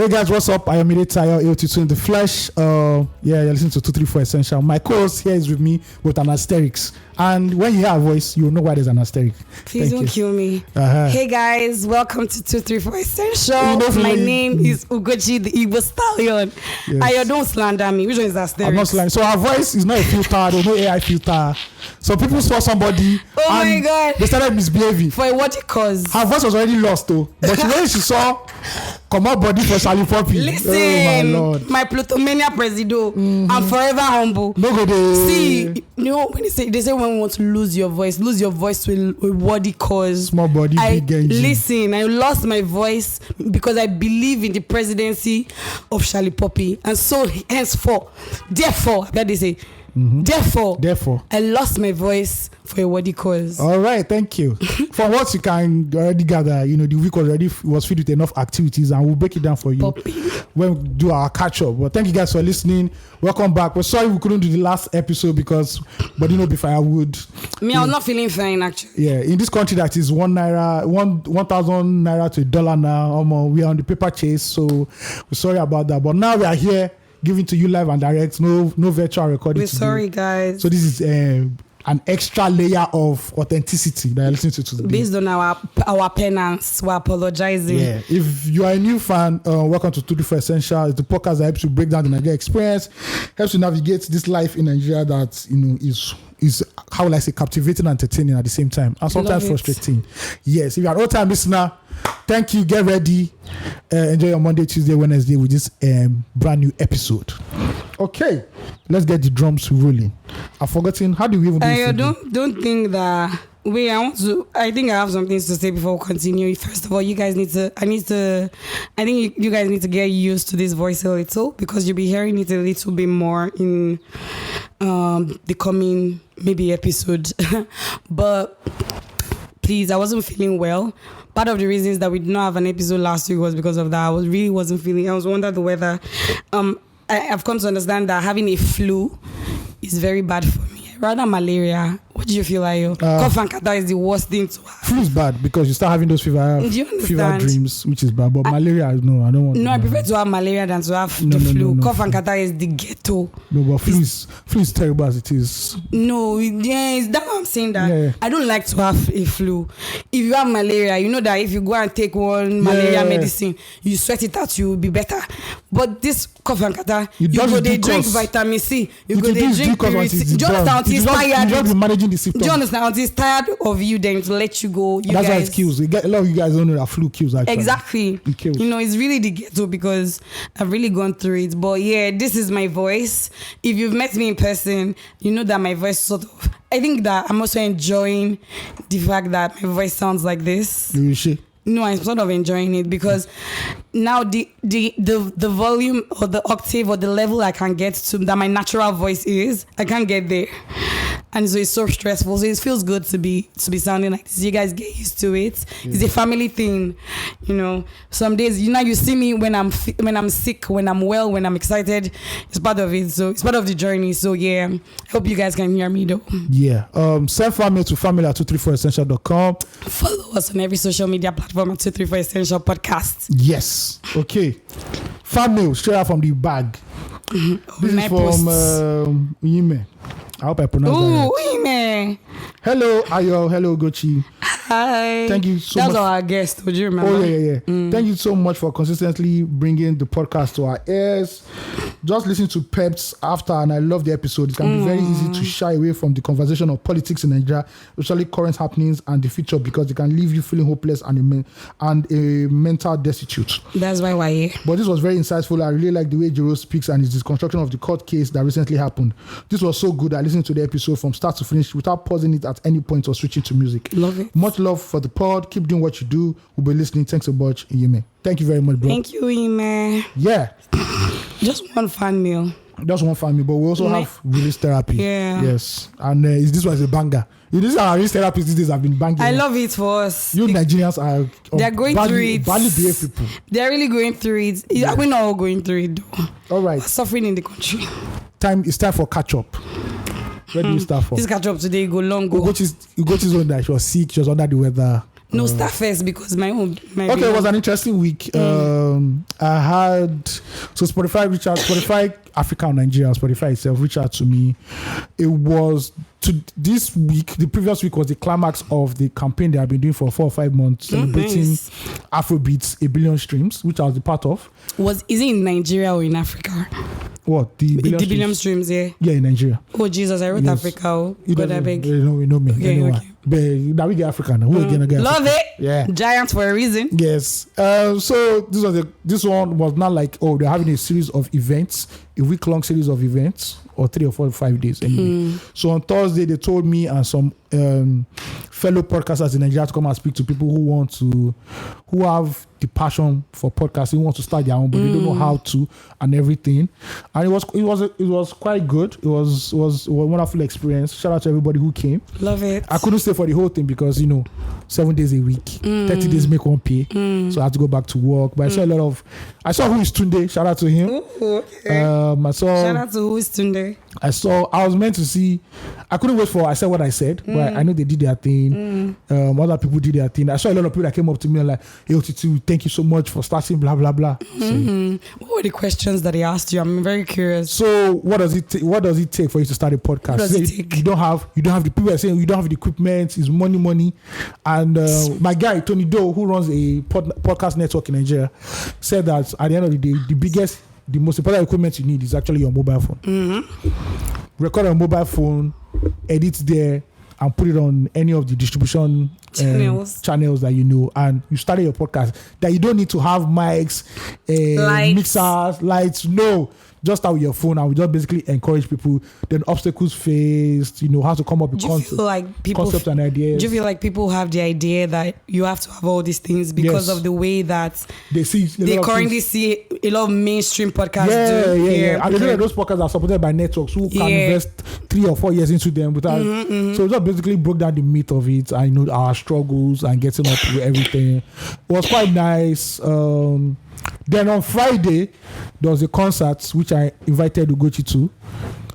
Hey guys, what's up? I am AOT2 in the flesh. You're listening to 234 Essential. My co-host here is with me with an asterisk. And when you hear a voice, you'll know why there's an asterisk. Please don't kill me. Hey guys, welcome to 234 Essential. My name is Ugochi, the Igbo Stallion. Yes. And don't slander me. Which one is asterisk? I'm not slandering. So our voice is not a filter. There's no AI filter. So people saw somebody. Oh my God. They started misbehaving. For what it cause? Her voice was already lost though. But when she saw come out body for Charlie Poppy. Listen, oh my Lord. My Plutomania Presido. I'm forever humble. No go. See, you know when they say when we want to lose your voice to a worthy cause. Small body, big engine. Listen, I lost my voice because I believe in the presidency of Charlie Poppy, and so therefore, I lost my voice for a worthy cause. All right, thank you. From what you can already gather, the week was filled with enough activities, and we'll break it down for you when we do our catch up. But thank you guys for listening. Welcome back. We're sorry we couldn't do the last episode because, but be firewood. I was not feeling fine actually. Yeah, in this country that is 1,000 naira to $1 now. We are on the paper chase, so we're sorry about that. But now we are here, giving to you live and direct, no virtual recording. We're sorry, guys. So this is an extra layer of authenticity that you're listening to today. Based on our penance, we're apologizing. Yeah. If you are a new fan, welcome to 234 Essential. It's the podcast that helps you break down the Nigeria experience, helps you navigate this life in Nigeria that is how will I say captivating and entertaining at the same time, and sometimes frustrating. Yes. If you're an old-time listener, thank you. Get ready. Enjoy your Monday, Tuesday, Wednesday with this brand new episode. Okay, let's get the drums rolling. I've forgotten, how do we even do this? Don't think that. Wait, I think I have some things to say before we continue. First of all, you guys need to get used to this voice a little, because you'll be hearing it a little bit more in the coming maybe episode. But please, I wasn't feeling well. Part of the reasons that we did not have an episode last week was because of that. I wasn't feeling. I was under the weather. I've come to understand that having a flu is very bad for me. Rather malaria. What do you feel like? Cough and catarrh is the worst thing to have. Flu is bad because you start having those fever dreams, which is bad. But malaria, no, I don't want. No, I prefer to have malaria than to have the flu. Cough and catarrh is the ghetto. No, but flu is terrible as it is. No, yes, that's what I'm saying. That I don't like to have a flu. If you have malaria, you know that if you go and take one malaria medicine, you sweat it out, you will be better. But this cough and catarrh, you go they drink vitamin C, you go they drink purity. Do you understand? He's tired. You just be managing the symptoms. Do you understand? He's tired of you, then to let you go. That's why it kills. A lot of you guys don't know that flu kills actually. Exactly. It kills. It's really the ghetto because I've really gone through it. But yeah, this is my voice. If you've met me in person, you know that my voice I think that I'm also enjoying the fact that my voice sounds like this. No, I'm sort of enjoying it because now the volume or the octave or the level I can get to that my natural voice is, I can't get there. And so it's so stressful. So it feels good to be sounding like this. You guys get used to it. It's a family thing, Some days, you see me when I'm sick, when I'm well, when I'm excited. It's part of it. So it's part of the journey. So yeah, I hope you guys can hear me though. Yeah. Send fan mail to family@234essential.com. Follow us on every social media platform at 234 Essential Podcast. Yes. Okay. Fan mail straight out from the bag. This is from Yime. I hope I pronounced that right. Yime. Hello, Ayo. Hello, Ugochi. Hi. Thank you so much. That's our guest. Would you remember? Oh, yeah. Thank you so much for consistently bringing the podcast to our ears. Just listen to Peps after, and I love the episode. It can be very easy to shy away from the conversation of politics in Nigeria, especially current happenings and the future, because it can leave you feeling hopeless and a mental destitute. That's why we're here. But this was very insightful. I really like the way Jero speaks and his construction of the court case that recently happened. This was so good. I listened to the episode from start to finish without pausing it at any point or switching to music. Love it. Much love for the pod. Keep doing what you do. We'll be listening. Thanks so much, Yime. Thank you very much, bro. Thank you, Yime. Yeah. Just one fan mail. Just one fan mail, but we also have release therapy. Yeah. Yes. And this was a banger. This our release therapy these days have been banging. I love it for us. You Nigerians are they're going through it. Badly behaved people. They're really going through it. Yeah. We're not all going through it though. All right. We're suffering in the country. It's time for catch up. Where do you start from? This catch up today go long go. Ugochi's one that she was sick, she was under the weather. No, start first because my own. Okay, it was an interesting week. I had Spotify Africa and Nigeria, Spotify itself reached out to me. It was this week. The previous week was the climax of the campaign they have been doing for 4 or 5 months, celebrating Afrobeats 1 billion streams, which I was a part of. Is it in Nigeria or in Africa? What the billion streams? Yeah. Yeah, in Nigeria. Oh Jesus, I wrote Yes. Africa. Oh, God, I beg. You know me. Okay, Anyway. okay. But now we get Africa now. We're gonna get Love Africa. it. Yeah. Giant for a reason. Yes. So this one was not like, oh, they're having a series of events, a week-long series of events, or 3 or 4 or 5 days anyway. So on Thursday they told me and some fellow podcasters in Nigeria to come and speak to people who have the passion for podcasting, who want to start their own, but they don't know how to and everything. And it was quite good. It was a wonderful experience. Shout out to everybody who came. Love it. I couldn't stay for the whole thing because 7 days a week, 30 days make one pay. So I had to go back to work. But I saw who is Tunde. Shout out to him. Ooh, okay. Shout out to who is Tunde. I was meant to see. I couldn't wait I said what I said, but I know they did their thing. Other people did their thing. I saw a lot of people that came up to me and like, AOT2, thank you so much for starting, blah blah blah. What were the questions that they asked you? I'm very curious. So what does it take for you to start a podcast? What does it take? You don't have the people are saying you don't have the equipment. It's money. And my guy Tony Doe, who runs a podcast network in Nigeria, said that at the end of the day, the most important equipment you need is actually your mobile phone. Record on a mobile phone, edit there, and put it on any of the distribution channels that you know, and you started your podcast. That you don't need to have mics, mixers, lights. No, just start with your phone, and we just basically encourage people. Then obstacles faced, how to come up with concept and ideas. Do you feel like people have the idea that you have to have all these things because of the way that they currently see a lot of mainstream podcasts do? Yeah. And those podcasts are supported by networks who can invest 3 or 4 years into them without. So we just basically broke down the myth of it. I know our struggles and getting up with everything. It was quite nice. Then on Friday, there was a concert which I invited Ugochi to.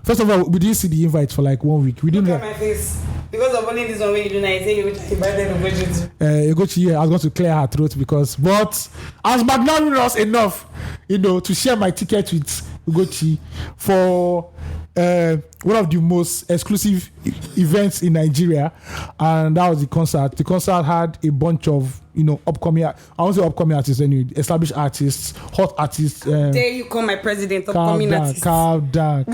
First of all, we didn't see the invite for like 1 week. We didn't. Look at my face. Because of only this one way you do, I say which I invited Ugochi to. Ugochi, I was going to clear her throat but I was magnanimous enough, to share my ticket with Ugochi for one of the most exclusive events in Nigeria, and that was the concert. The concert had a bunch of upcoming, I won't say upcoming artists anyway, established artists, hot artists. There you call my president, upcoming artists. Calm down.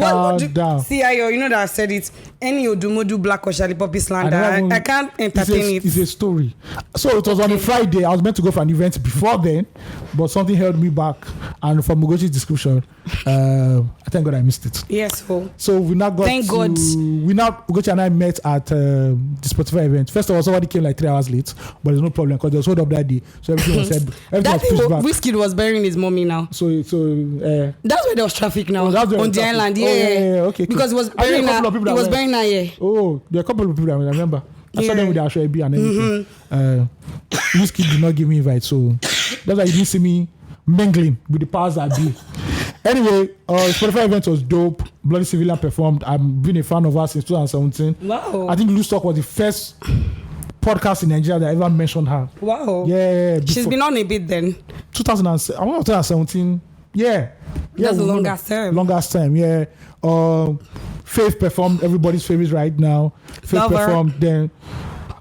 See, that I said it. Any Odumodu Black or Charlie Poppy slander, I can't entertain it. It's a story. So it was on a Friday. I was meant to go for an event before then, but something held me back. And from Ugochi's description, I thank God I missed it. Yes. So we now got Ugochi and I met at the Spotify event. First of all, somebody came like 3 hours late, but there's no problem because there was hold up that day, so everything was said. That Wizkid was burying his mommy now. So that's where there was traffic now on the island. Okay. Because it was burying her. It was burying her. Yeah. Oh, there are a couple of people that I remember. I saw them with the Ashwebi and everything. Wizkid did not give me invite, so that's why you didn't see me mingling with the powers that be. Anyway, Spotify event was dope. Bloody Civilian performed. I've been a fan of her since 2017. Wow. I think Loose Talk was the first podcast in Nigeria that ever mentioned her. Wow. Yeah. She's been on a bit then. 2017. Yeah. That's the longest term. Longest time, yeah. Faith performed, everybody's favorite right now. Faith performed. Then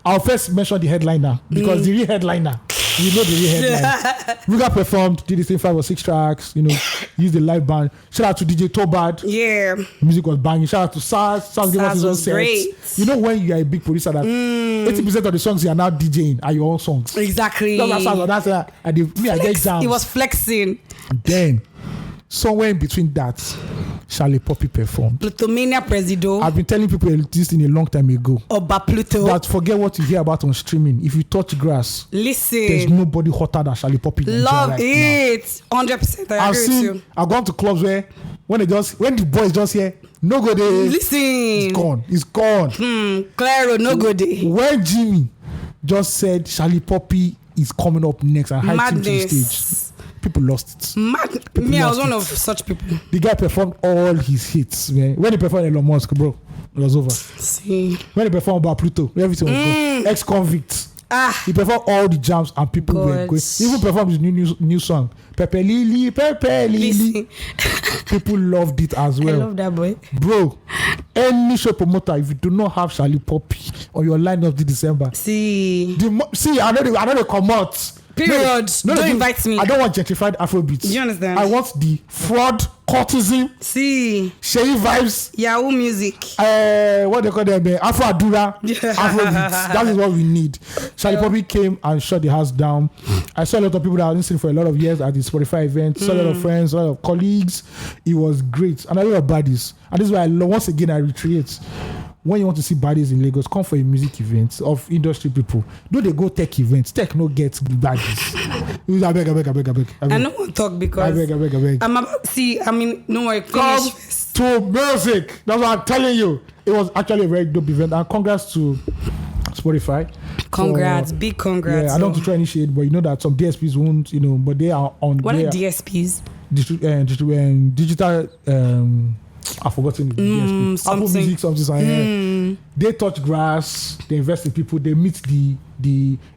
I'll first mention the headliner because the real headliner. You know the real headline. Ruga performed, did the same 5 or 6 tracks, used the live band. Shout out to DJ Tobad. Yeah. The music was banging. Shout out to Saz. Saz gave us his own sets. When you are a big producer that 80% of the songs you are now DJing are your own songs. Exactly. That's I get down. He was flexing. Then somewhere in between that, Charlie Poppy performed. Plutomania Presido. I've been telling people this in a long time ago. Oba Pluto. That forget what you hear about on streaming. If you touch grass, listen. There's nobody hotter than Charlie Poppy. Love it. 100%. I agree with you. I've gone to clubs where when the boys just here, no go there. Listen. It's gone. Claro, no go there. When Jimmy just said Charlie Poppy is coming up next and hyped him to the stage, people lost it. I was one of such people. The guy performed all his hits, man. When he performed Elon Musk, bro, it was over. See. When he performed about Pluto, everything was gone. Ex-convict. He performed all the jams and people were going. He even performed his new song, Pepe Lili, Pepe Lili. People loved it as well. I love that boy. Bro, any show promoter, if you do not have Charlie Poppy on your lineup this December, I know they come out. Period. Don't invite me. I don't want gentrified Afrobeats. Do you understand? I want the fraud, courtesan, Shay vibes, Yahoo music. What they call them? Afro Adura, Afrobeats. That is what we need. Charlie Poppy came and shut the house down. I saw a lot of people that were listening for a lot of years at the Spotify event. Saw a lot of friends, a lot of colleagues. It was great. And a lot of baddies. And this is why once again I reiterate. When you want to see baddies in Lagos, come for a music event of industry people. Do they go tech events? Tech no get baddies. I beg. I don't want to talk because I beg. I'm about no worry. Come to music. That's what I'm telling you. It was actually a very dope event. And congrats to Spotify. Congrats, big congrats. Yeah, I don't want to try any shade, but you know that some DSPs won't, but they are on. What are DSPs? Digital. I've forgotten the DSP. Apple Music, something. They touch grass. They invest in people. They meet the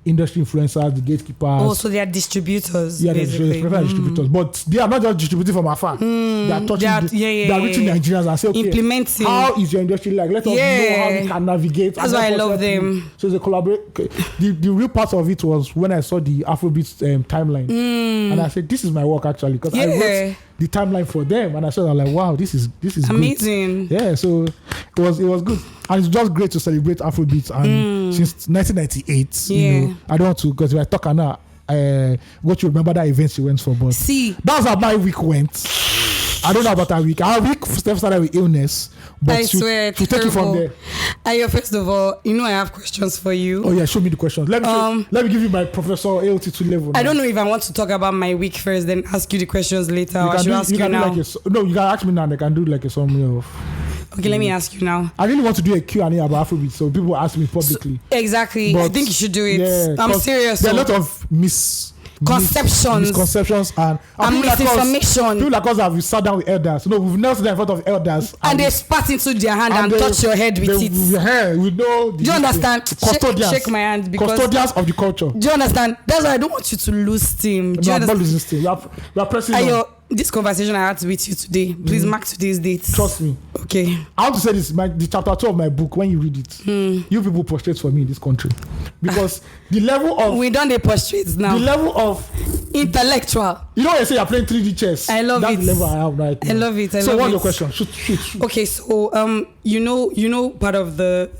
industry influencers, the gatekeepers. Oh, so they are distributors. Yeah, they're distributors. But they are not just distributing from afar. They are touching. They are reaching Nigerians and say, okay, implementing. How is your industry like? Let us know how we can navigate. That's why I love them. So they collaborate. The real part of it was when I saw the Afrobeats timeline, and I said, this is my work actually, because I wrote the timeline for them, and I said, I'm like, wow, this is amazing. Good. Yeah, so it was good, and it's just great to celebrate Afrobeats. And since 1998, I don't want to, because if I talk now, what you remember that event she went for, but that's how my week went. I don't know about that week. Our week started with illness, but I swear, to take it from there. First of all, I have questions for you. Oh yeah, show me the questions. Let me give you my Professor AOT2 level. I don't know if I want to talk about my week first, then ask you the questions later. Or I should ask you now. You can ask me now. They can do like a summary of. Okay, let me ask you now. I really want to do a Q&A about Afrobeats, so people ask me publicly. Exactly. But I think you should do it. Yeah, I'm serious. There are a lot of misconceptions and misinformation. People like us have sat down with elders. We've never sat in front of elders. And they spat into their hand and touch your head with it. We know. Do you understand? Custodians. Shake my hand. Custodians of the culture. Do you understand? That's why I don't want you to lose steam. I'm not losing steam. We are pressing on. This conversation I had with you today, please mark today's date. Trust me. Okay. I want to say this, the chapter 2 of my book, when you read it, you people prostrate for me in this country. Because the level of... We don't prostrate now. The level of... Intellectual. You know when you say you're playing 3D chess? I love it. That's the level I have right now. I love it. So what's your question? Shoot. Okay, so part of the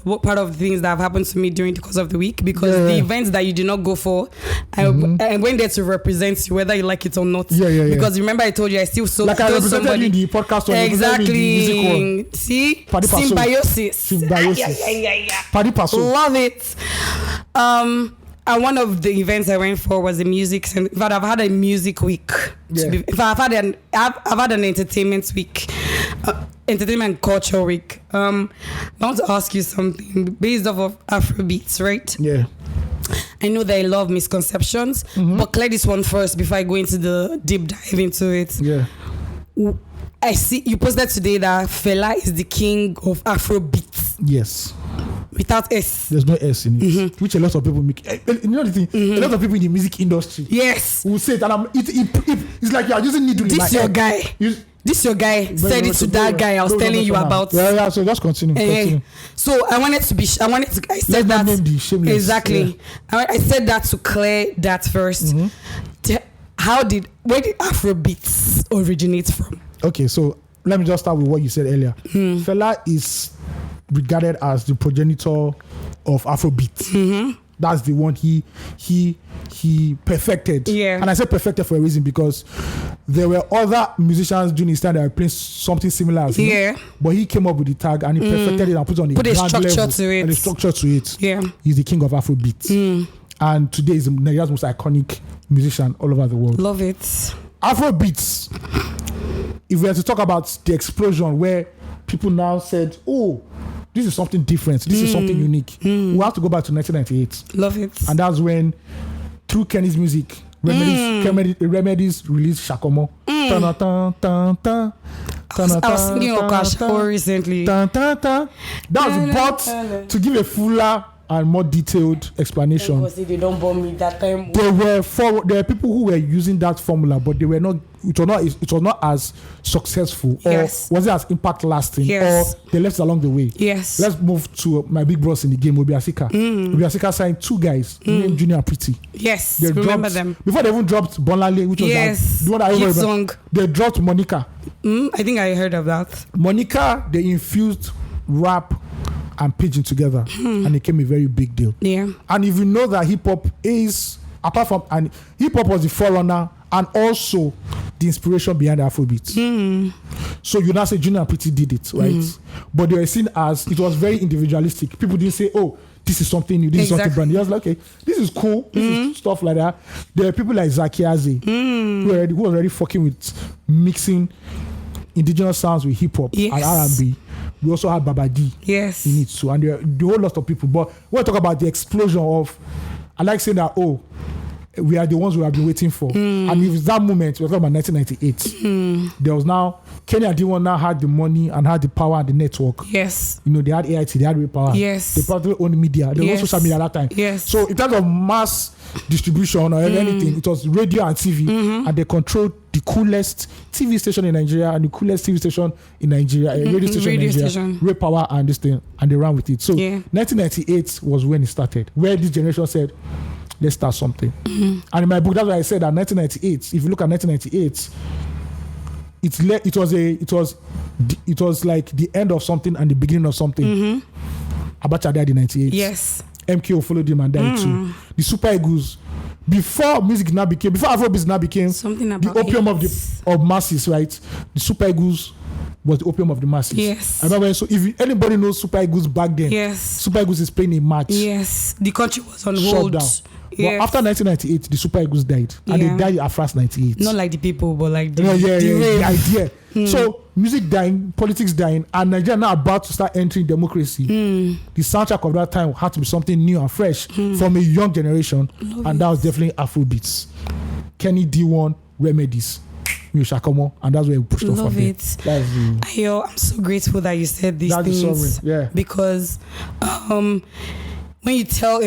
things that have happened to me during the course of the week, because the events that you did not go for, I went there to represent you, whether you like it or not. Yeah. Because remember I told you I still I represented you in the podcast. Exactly. See? Symbiosis. Paddy Paso. Love it. And one of the events I went for was a music. In fact, I've had a music week. I've had an entertainment week, entertainment culture week. I want to ask you something based off of Afrobeats, right? Yeah. I know that I love misconceptions, but clear this one first before I go into the deep dive into it. Yeah. I see you posted today that Fela is the king of Afrobeats. Yes. Without S. There's no S in it, which a lot of people make. You know the thing? A lot of people in the music industry. Yes. Will say it, and it's like you are using needle in my head. This your guy said it to that guy I was telling you about. Yeah. So just continue. So I said that. Name the shameless. Exactly. Yeah. I said that to clear that first. Where did Afrobeats originate from? Okay, so let me just start with what you said earlier. Fela is regarded as the progenitor of Afrobeat. That's the one he perfected. Yeah. And I say perfected for a reason, because there were other musicians during his time that were playing something similar as him. But he came up with the tag and he perfected it and put it on a structure to it. Yeah. He's the king of Afrobeat. And today he's Nigeria's most iconic musician all over the world. Love it. Afrobeats. If we are to talk about the explosion where people now said, oh, this is something different, this is something unique, we have to go back to 1998. Love it. And that's when, through Kenny's music, Remedies released Shakomo. I was singing Okashawo recently. That was brought to give a fuller and more detailed explanation. They don't bomb me that time. There were people who were using that formula, but they were not. It was not as successful, or was it as impact lasting, or they left along the way. Yes. Let's move to my big bros in the game, Obiasika. Obiasika signed 2 guys named Junior and Pretty. Yes, they remember them before they even dropped Bonlale, which was the one I remember. Song. They dropped Monica. I think I heard of that. Monica, they infused rap and pidgin together, and it became a very big deal. Yeah. And if you know that hip hop is, apart from, and hip hop was the forerunner and also the inspiration behind the Afrobeats. So you now say Junior and Pretty did it, right? But they were seen as, it was very individualistic. People didn't say, oh, this is something new, this is something brand new. I was like, okay, this is cool, this is stuff like that. There are people like Zakiazi who was already fucking with mixing indigenous sounds with hip hop and R&B. We also had Baba D in it too, and there are the whole lot of people. But when we talk about the explosion of, I like saying that, oh, we are the ones we have been waiting for. And if it's that moment, we're talking about 1998. There was now, Kenya D1 now had the money and had the power and the network. Yes. You know, they had AIT, they had real power. Yes. They probably owned media. There was social media at that time. Yes. So in terms of mass distribution or anything, it was radio and TV, and they controlled the coolest TV station in Nigeria and the coolest TV station in Nigeria, radio station in Nigeria, real power and this thing, and they ran with it. So 1998 was when it started, where this generation said, let's start something. And in my book, that's why I said that 1998, if you look at 1998, it was like the end of something and the beginning of something. Abacha died in 98. Yes. MKO followed him and died too. The Super Eagles, before Afrobeats now became something about the opium of masses, right? The Super Eagles was the opium of the masses. Yes. I remember, so if anybody knows Super Eagles back then, Super Eagles is playing a match. Yes. The country was on hold. Shut down. But after 1998, the Super Eagles died. And they died at first 98. Not like the people, but like the idea. So music dying, politics dying, and Nigeria now about to start entering democracy. The soundtrack of that time had to be something new and fresh from a young generation. That was definitely Afrobeats. Kenny D1, Remedies, Shakomo, and that's where we pushed off from it. Ayo, I'm so grateful that you said these things. Because when you tell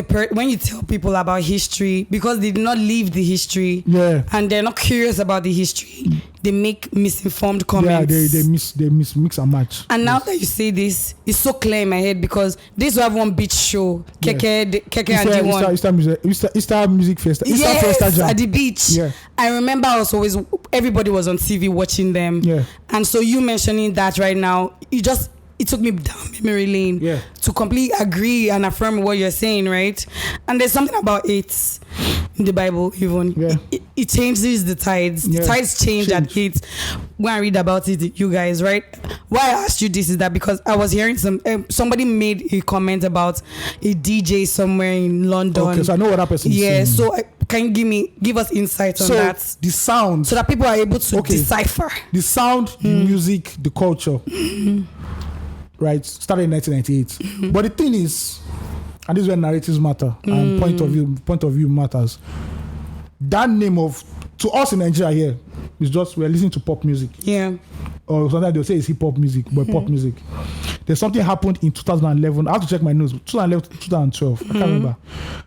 people about history, because they did not live the history, and they're not curious about the history, they make misinformed comments. They mix and match. And now that you say this, it's so clear in my head, because this will have one beach show, Keke and D1. Easter Music Festival. Yes, at the beach. I remember everybody was on TV watching them. And so you mentioning that right now, it took me down memory lane to completely agree and affirm what you're saying, right? And there's something about it in the Bible, even. It changes the tides. The tides change at 8. When I read about it, you guys, right? Why I asked you this is that because I was hearing somebody made a comment about a DJ somewhere in London. Okay, so I know what that person is saying. So can you give us insight on that? The sound. So that people are able to decipher. The sound, the music, the culture. Right, started in 1998. But the thing is, and this is where narratives matter and point of view matters. That name to us in Nigeria here is just, we're listening to pop music. Or sometimes they'll say it's hip hop music, but pop music. There's something happened in 2011. I have to check my notes. 2011 to 2012. I can't remember.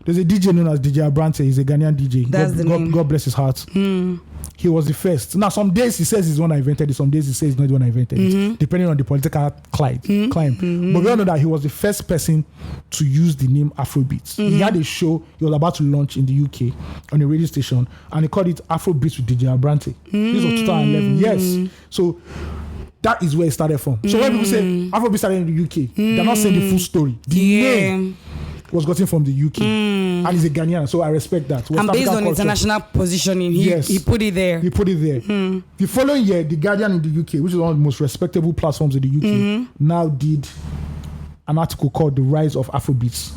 There's a DJ known as DJ Abrante. He's a Ghanaian DJ. That's the name. God bless his heart. He was the first. Now, some days he says he's the one that invented it. Some days he says he's not the one that invented it, depending on the political climb. But we all know that he was the first person to use the name Afrobeats. He had a show he was about to launch in the UK on a radio station, and he called it Afrobeats with DJ Abrante. This was 2011. Yes. So that is where it started from. So when people say Afrobeats started in the UK, they're not saying the full story. The name was gotten from the UK, and he's a Ghanaian, so I respect that. And based on international positioning, he put it there. The following year, The Guardian in the UK, which is one of the most respectable platforms in the UK, now did an article called The Rise of Afrobeats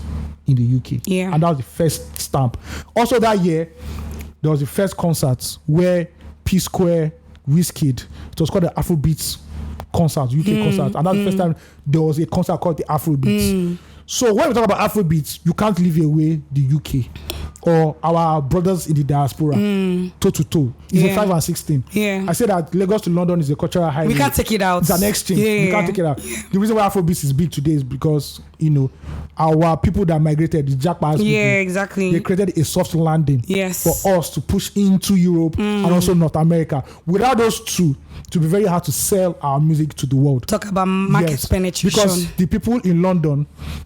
in the UK. And that was the first stamp. Also that year, there was the first concert where P Square, Wizkid, it was called the Afrobeats concert, UK concert, and that's the first time there was a concert called the Afrobeats. So when we talk about Afrobeats, you can't leave away the UK or our brothers in the diaspora, toe to toe. It's a 5 and 16. I say that Lagos to London is a cultural highway. We can't take it out. It's an exchange. We can't take it out. The reason why Afrobeats is big today is because our people that migrated, the Jackpot people, exactly. they created a soft landing for us to push into Europe and also North America. Without those two, to be very hard to sell our music to the world. Talk about market penetration. Because the people in London,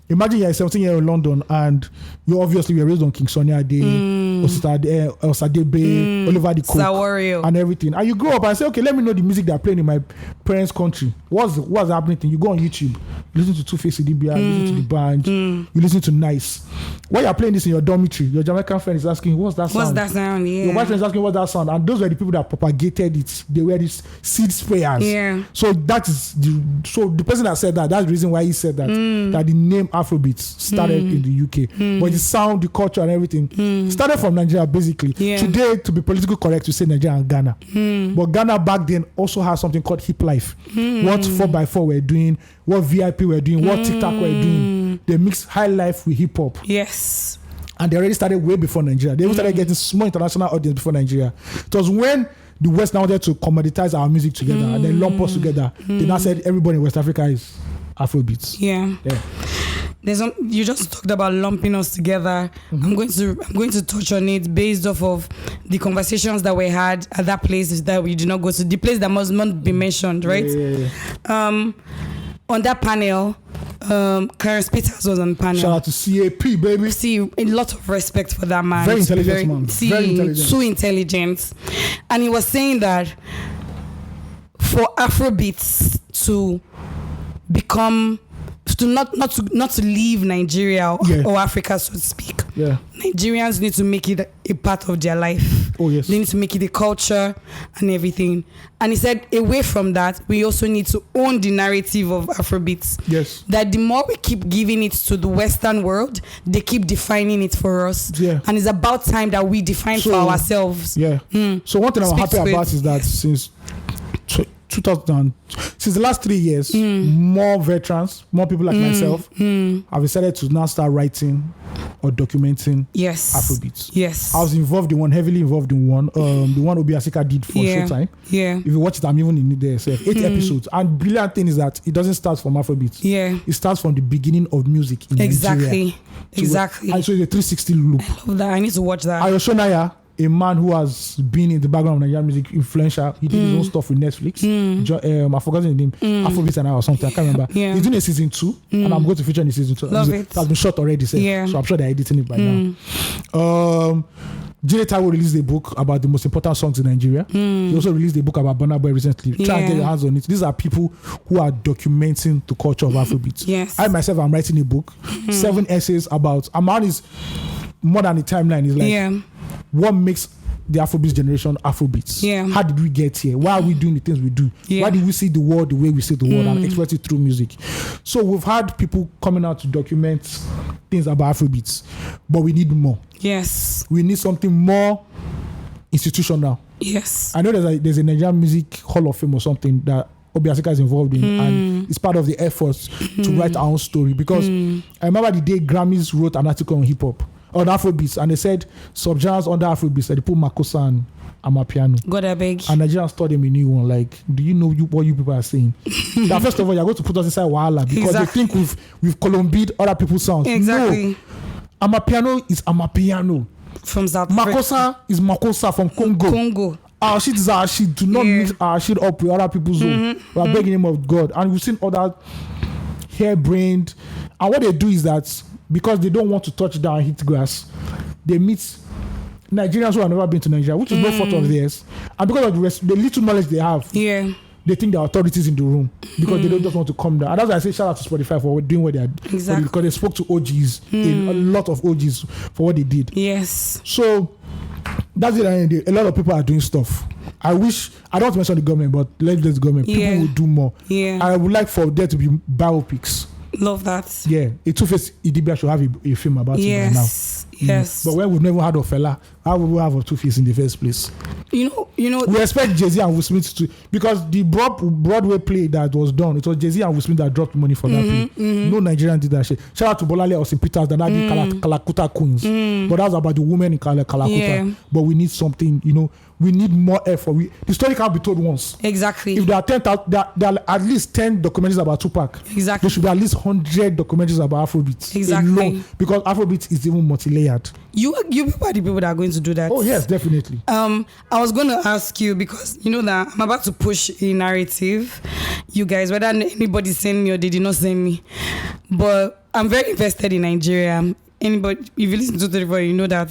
imagine you're 17-year-old in London and you obviously were raised on King Sunny Ade, Osadebe, Oliver the Coke, Sawario, and everything. And you grow up and say, okay, let me know the music they're playing in my parents' country. What's happening? You go on YouTube, you listen to Two-Face Idibia, you listen to the band, you listen to Nice. While you're playing this in your dormitory, your Jamaican friend is asking, what's that sound? What's that sound? Yeah. Your white friend is asking, what's that sound? And those were the people that propagated it. They were these seed sprayers. Yeah. So that is the person that said that, that's the reason why he said that, that the name Afrobeats started in the UK. But the sound, the culture and everything started from Nigeria basically. Yeah. Today, to be politically correct, we say Nigeria and Ghana. But Ghana back then also has something called hip life. What 4x4 were doing, what VIP were doing, what TikTok were doing. They mixed high life with hip hop. Yes. And they already started way before Nigeria. They even started getting small international audience before Nigeria. It was when the West now wanted to commoditize our music together and then lump us together. They now said everybody in West Africa is Afrobeats. Yeah. You just talked about lumping us together. I'm going to touch on it based off of the conversations that we had at that place that we did not go to, the place that must not be mentioned, right? On that panel, Clarence Peters was on the panel. Shout out to CAP, baby. See, a lot of respect for that man. Very intelligent man. Very intelligent. So intelligent. And he was saying that for Afrobeats to become, to not to leave Nigeria or Africa, so to speak. Yeah. Nigerians need to make it a part of their life. Oh yes. They need to make it a culture and everything. And he said, away from that, we also need to own the narrative of Afrobeats. Yes. That the more we keep giving it to the Western world, they keep defining it for us. Yeah. And it's about time that we define for ourselves. Yeah. So one thing I'm happy about is that since 2000, since the last 3 years, more veterans, more people like myself have decided to now start writing or documenting Afrobeats. Yes. I was heavily involved in one. The one Obi Asika did for Showtime. Yeah. If you watch it, I'm even in it there. So 8 episodes. And brilliant thing is that it doesn't start from Afrobeats. Yeah. It starts from the beginning of music in Nigeria. Exactly. And so it's a 360 loop. I love that. I need to watch that. Ayoshonaya, a man who has been in the background of Nigerian music, influential. He did his own stuff with Netflix. I forgot his name. Afrobeats and I or something. I can't remember. Yeah. He's doing a season 2, and I'm going to feature in the season 2. Love it. It has been shot already, so I'm sure they're editing it by now. Jide Taiwo released a book about the most important songs in Nigeria. He also released a book about Burna Boy recently. Try and get your hands on it. These are people who are documenting the culture of Afrobeats. Yes. I myself am writing a book, 7 essays about. Amount is more than a timeline. It's like what makes the Afrobeats generation Afrobeats. Yeah. How did we get here? Why are we doing the things we do? Yeah. Why did we see the world the way we see the world and express it through music? So we've had people coming out to document things about Afrobeats, but we need more. Yes. We need something more institutional. Yes. I know there's a Nigerian Music Hall of Fame or something that Obi Asika is involved in, and it's part of the efforts to write our own story. Because I remember the day Grammys wrote an article on hip hop, on Afrobeats, and they said subgenres under Afrobeats, they put Makossa and Amapiano. God, I beg. And Nigerians thought them a new one. Like, do you know what you people are saying? That first of all, you're going to put us inside Wahala because they think we've Colombied other people's sounds. Exactly. No. Amapiano is Amapiano. From South Makossa is Makossa from Congo. Our shit is our shit. Do not mix our shit up with other people's own. We are begging the name of God. And we've seen other harebrained. And what they do is that because they don't want to touch down and hit grass, they meet Nigerians who have never been to Nigeria, which is no fault of theirs. And because of the little knowledge they have, they think there are authorities in the room because they don't just want to come down. And that's why I say shout out to Spotify for doing what they are doing. Exactly. Because they spoke to OGs, a lot of OGs for what they did. Yes. So that's it. A lot of people are doing stuff. I don't want to mention the government, but let's the government. People will do more. Yeah. I would like for there to be biopics. Love that. Yeah. A Two-Face Idibia should have a film about it by now. Yes. But when we've never heard of Fela, How will we have 2 Face in the first place? You know. We expect Jay-Z and Will Smith to, because the Broadway play that was done, it was Jay-Z and Will Smith that dropped money for that play. No Nigerian did that shit. Shout out to Bolale Austin Peters that did Kalakuta Queens. But that was about the women in Kalakuta. Yeah. But we need something, we need more effort. The story can't be told once. Exactly. If there are 10, there are at least 10 documentaries about Tupac. Exactly. There should be at least 100 documentaries about Afrobeats. Exactly. Alone, because Afrobeats is even multi-layered. You people are the people that are going to do that. Oh yes, definitely. I was going to ask you, because you know that I'm about to push a narrative. You guys, whether anybody send me or they did not send me, but I'm very invested in Nigeria. Anybody, if you listen to the report, you know that.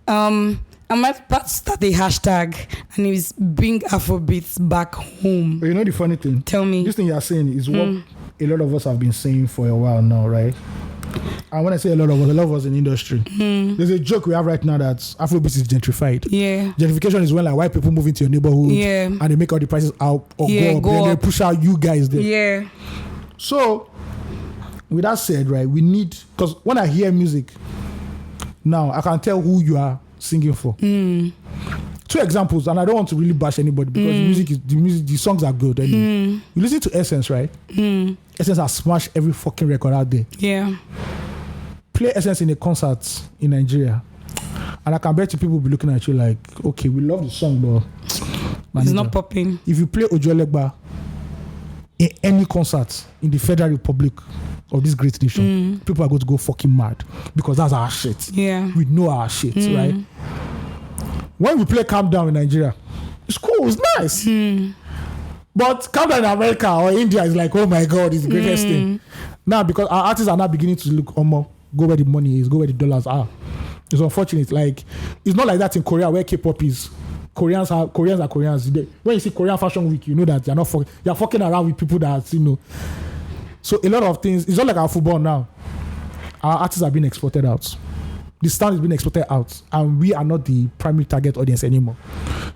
I'm about to start a hashtag, and it's bring Afrobeats back home. But you know the funny thing? Tell me. This thing you're saying is what a lot of us have been saying for a while now, right? And when I say a lot of us in the industry, there's a joke we have right now that Afrobeats is gentrified. Yeah. Gentrification is when like white people move into your neighborhood and they make all the prices out or go up, then they push out you guys there. Yeah. So, with that said, right, we need, because when I hear music, now I can tell who you are singing for. 2 examples, and I don't want to really bash anybody because the songs are good. You listen to Essence, right? Essence has smashed every fucking record out there. Yeah. Play Essence in a concert in Nigeria, and I can bet you people will be looking at you like, okay, we love the song, but it's not popping. If you play Ojuelegba in any concert in the Federal Republic of this great nation, people are going to go fucking mad because that's our shit. Yeah. We know our shit, right? When we play Calm Down in Nigeria, it's cool, it's nice. But Calm Down in America or India is like, oh my God, it's the greatest thing. Now, because our artists are now beginning to look, go where the money is, go where the dollars are. It's unfortunate. Like, it's not like that in Korea where K-pop is. Koreans are Koreans. When you see Korean Fashion Week, you know that you're fucking around with people that, So a lot of things, it's not like our football now. Our artists are being exported out. The sound is being exported out, and we are not the primary target audience anymore.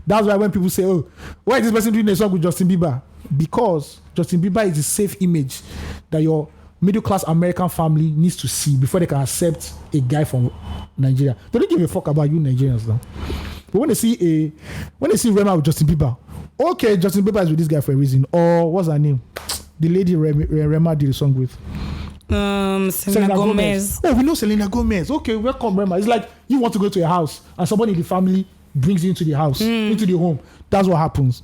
That's why when people say, oh, why is this person doing a song with Justin Bieber? Because Justin Bieber is a safe image that your middle-class American family needs to see before they can accept a guy from Nigeria. They don't give a fuck about you Nigerians now. But when they see Rema with Justin Bieber, okay, Justin Bieber is with this guy for a reason. Or what's her name? The lady Rema did a song with. Selena Gomez. Oh, we know Selena Gomez. Okay, welcome, Rema. It's like you want to go to a house and somebody in the family brings you into the house, into the home. That's what happens.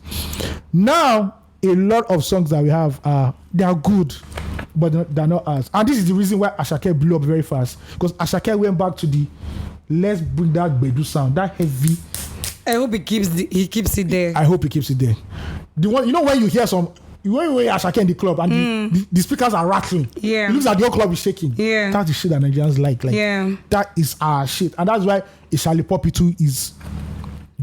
Now, a lot of songs that we have they are good, but they're not ours. And this is the reason why Asake blew up very fast, because Asake went back to the let's bring that Bedu sound, that heavy. I hope he keeps it there. I hope he keeps it there. The one, when you hear some. When you hear Asake in the club and the speakers are rattling, it looks like the whole club is shaking. Yeah. That's the shit that Nigerians like. That is our shit. And that's why Ishali Poppy 2 is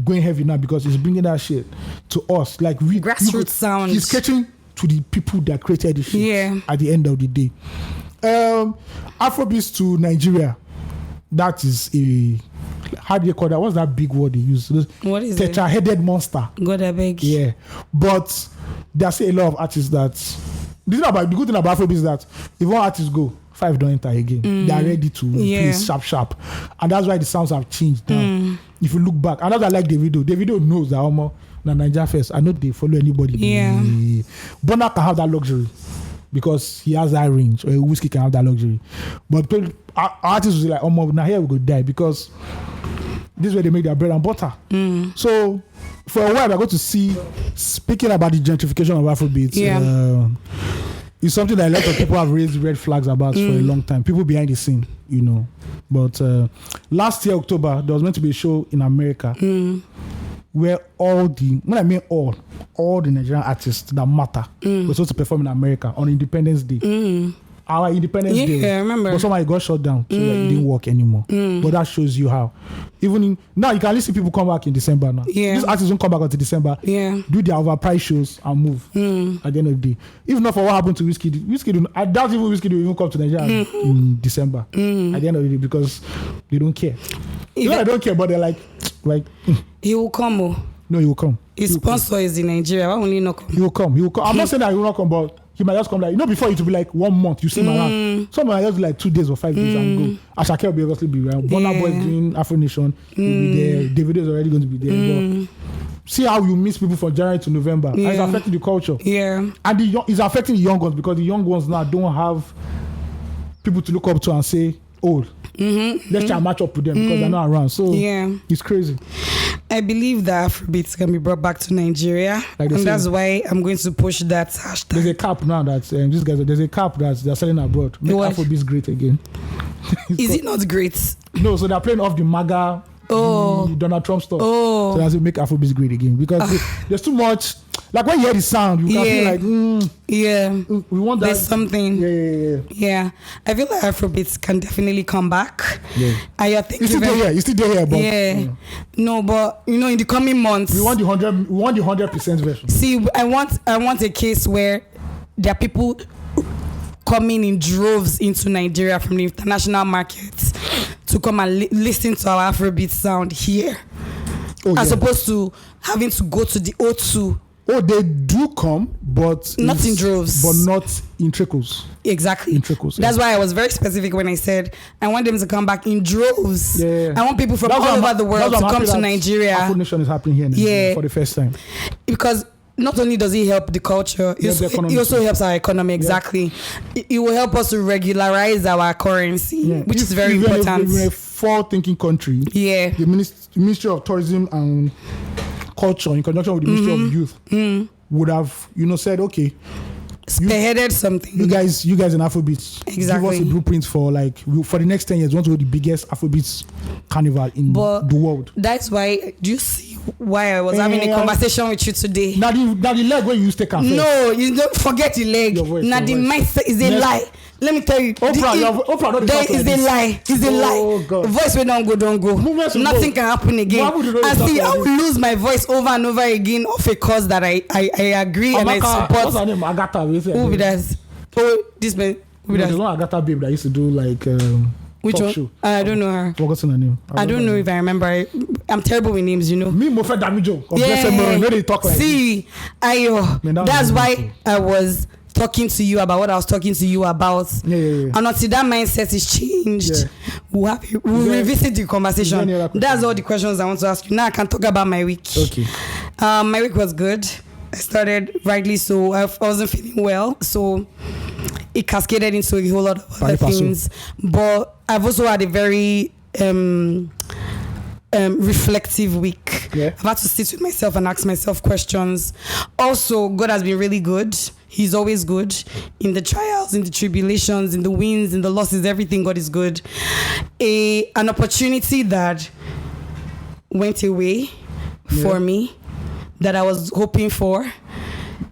going heavy now, because it's bringing that shit to us. Like grassroots sound. He's catching to the people that created the shit at the end of the day. Afrobeats to Nigeria, that is a... How do you call that? What's that big word they use? What is it? Tetra-headed monster. God, I beg. Yeah. But there's a lot of artists that... The good thing about Afrobeats is that if one artist go, 5 don't enter again. They are ready to play sharp. And that's why the sounds have changed now. If you look back, and that's why I like Davido. Davido knows that na Nigeria first. I know they follow anybody. Yeah. Burna can have that luxury because he has that range, or a Whiskey can have that luxury. But artists will be like, now here we go die, because this is where they make their bread and butter. So for a while, we're going to see, speaking about the gentrification of Afrobeats, it's something that a lot of people have raised red flags about for a long time. People behind the scene, But last year, October, there was meant to be a show in America where all the Nigerian artists that matter were supposed to perform in America on Independence Day. Our Independence Day. Yeah, I remember. But somehow it got shut down, so that it didn't work anymore. But that shows you how. Now you can at least see people come back in December now. Yeah. These artists don't come back until December. Yeah. Do their overpriced shows and move at the end of the day. If not for what happened to Whiskey, I doubt even Whiskey will even come to Nigeria in December at the end of the day, because they don't care. They don't care, but they're like he will come. No, he will come. His sponsor is in Nigeria. Why will he not come? He will come. I'm not saying that he will not come, but he might just come like, before it will be like 1 month, you see him around. Some might just be like 2 days or 5 days and go. Ashake will obviously be around. Burna Boy doing Afro Nation, he'll be there. Davido is already going to be there. But see how you miss people from January to November. And it's affecting the culture. Yeah. And it's affecting the young ones because the young ones now don't have people to look up to and say, oh, let's try and match up with them because they're not around. So it's crazy. I believe that Afrobeats can be brought back to Nigeria, and that's why I'm going to push that hashtag. There's a cap now that these guys. There's a cap that they're selling abroad. Make Afrobeats great again. Is it not great? No, so they're playing off the MAGA, the Donald Trump stuff. So that's to make Afrobeats great again because there's too much. Like when you hear the sound, you can feel like, we want that. There's something. Yeah. I feel like Afrobeats can definitely come back. Yeah. And you're thinking, it's still there, but no, but in the coming months, we want the 100% version. See, I want a case where there are people coming in droves into Nigeria from the international markets to come and listen to our Afrobeat sound here, as opposed to having to go to the O2. Oh, they do come, but not in droves, but not in trickles. Exactly. In trickles. That's why I was very specific when I said I want them to come back in droves. I want people from all over the world to come to Nigeria. Afro Nation is happening here in Nigeria for the first time. Because not only does it help the culture, it also helps our economy. Exactly. It will help us to regularize our currency, which is very important. We're a forward-thinking country. The Ministry of Tourism and Culture, in conjunction with the Ministry of Youth, would have, said, okay, spearheaded something. You guys in Afrobeats, give us a blueprint for the next 10 years. We want to go the biggest Afrobeats carnival in the world. That's why. Do you see why I was having a conversation with you today? Now the leg where you used to come. No, you don't forget the leg. Now the mindset is a lie. Let me tell you, Oprah there is a lie. It's a lie. God. Voice will don't go. Nothing can happen again. And see, I will lose my voice over and over again of a cause that I agree and I support. What's her name? Agatha. Who be that? Oh, this man. There's one Agatha babe that used to do which talk one? show. I don't know her. Forgotten her name. I don't know if I remember. I'm terrible with names, Me, Mofe Damijo. No, they talk like this. That's why I was talking to you about what I was talking to you about. And until that mindset is changed, we'll revisit the conversation. That's all the questions I want to ask you. Now I can talk about my week. Okay. My week was good. I started rightly so. I wasn't feeling well, so it cascaded into a whole lot of other things. But I've also had a very reflective week. I've had to sit with myself and ask myself questions. Also, God has been really good. He's always good. In the trials, in the tribulations, in the wins, in the losses, everything, God is good. An opportunity that went away for me, that I was hoping for,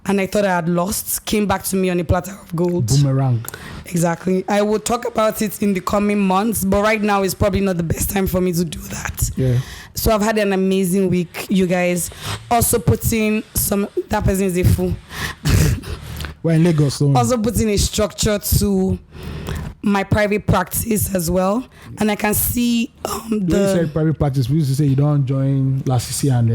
and I thought I had lost, came back to me on a platter of gold. Boomerang. Exactly. I will talk about it in the coming months, but right now is probably not the best time for me to do that. So I've had an amazing week, you guys. Also putting that person is a fool. We're in Lagos. So. Also putting a structure to my private practice as well, and I can see when you said private practice, we used to say you don't join Lasisi and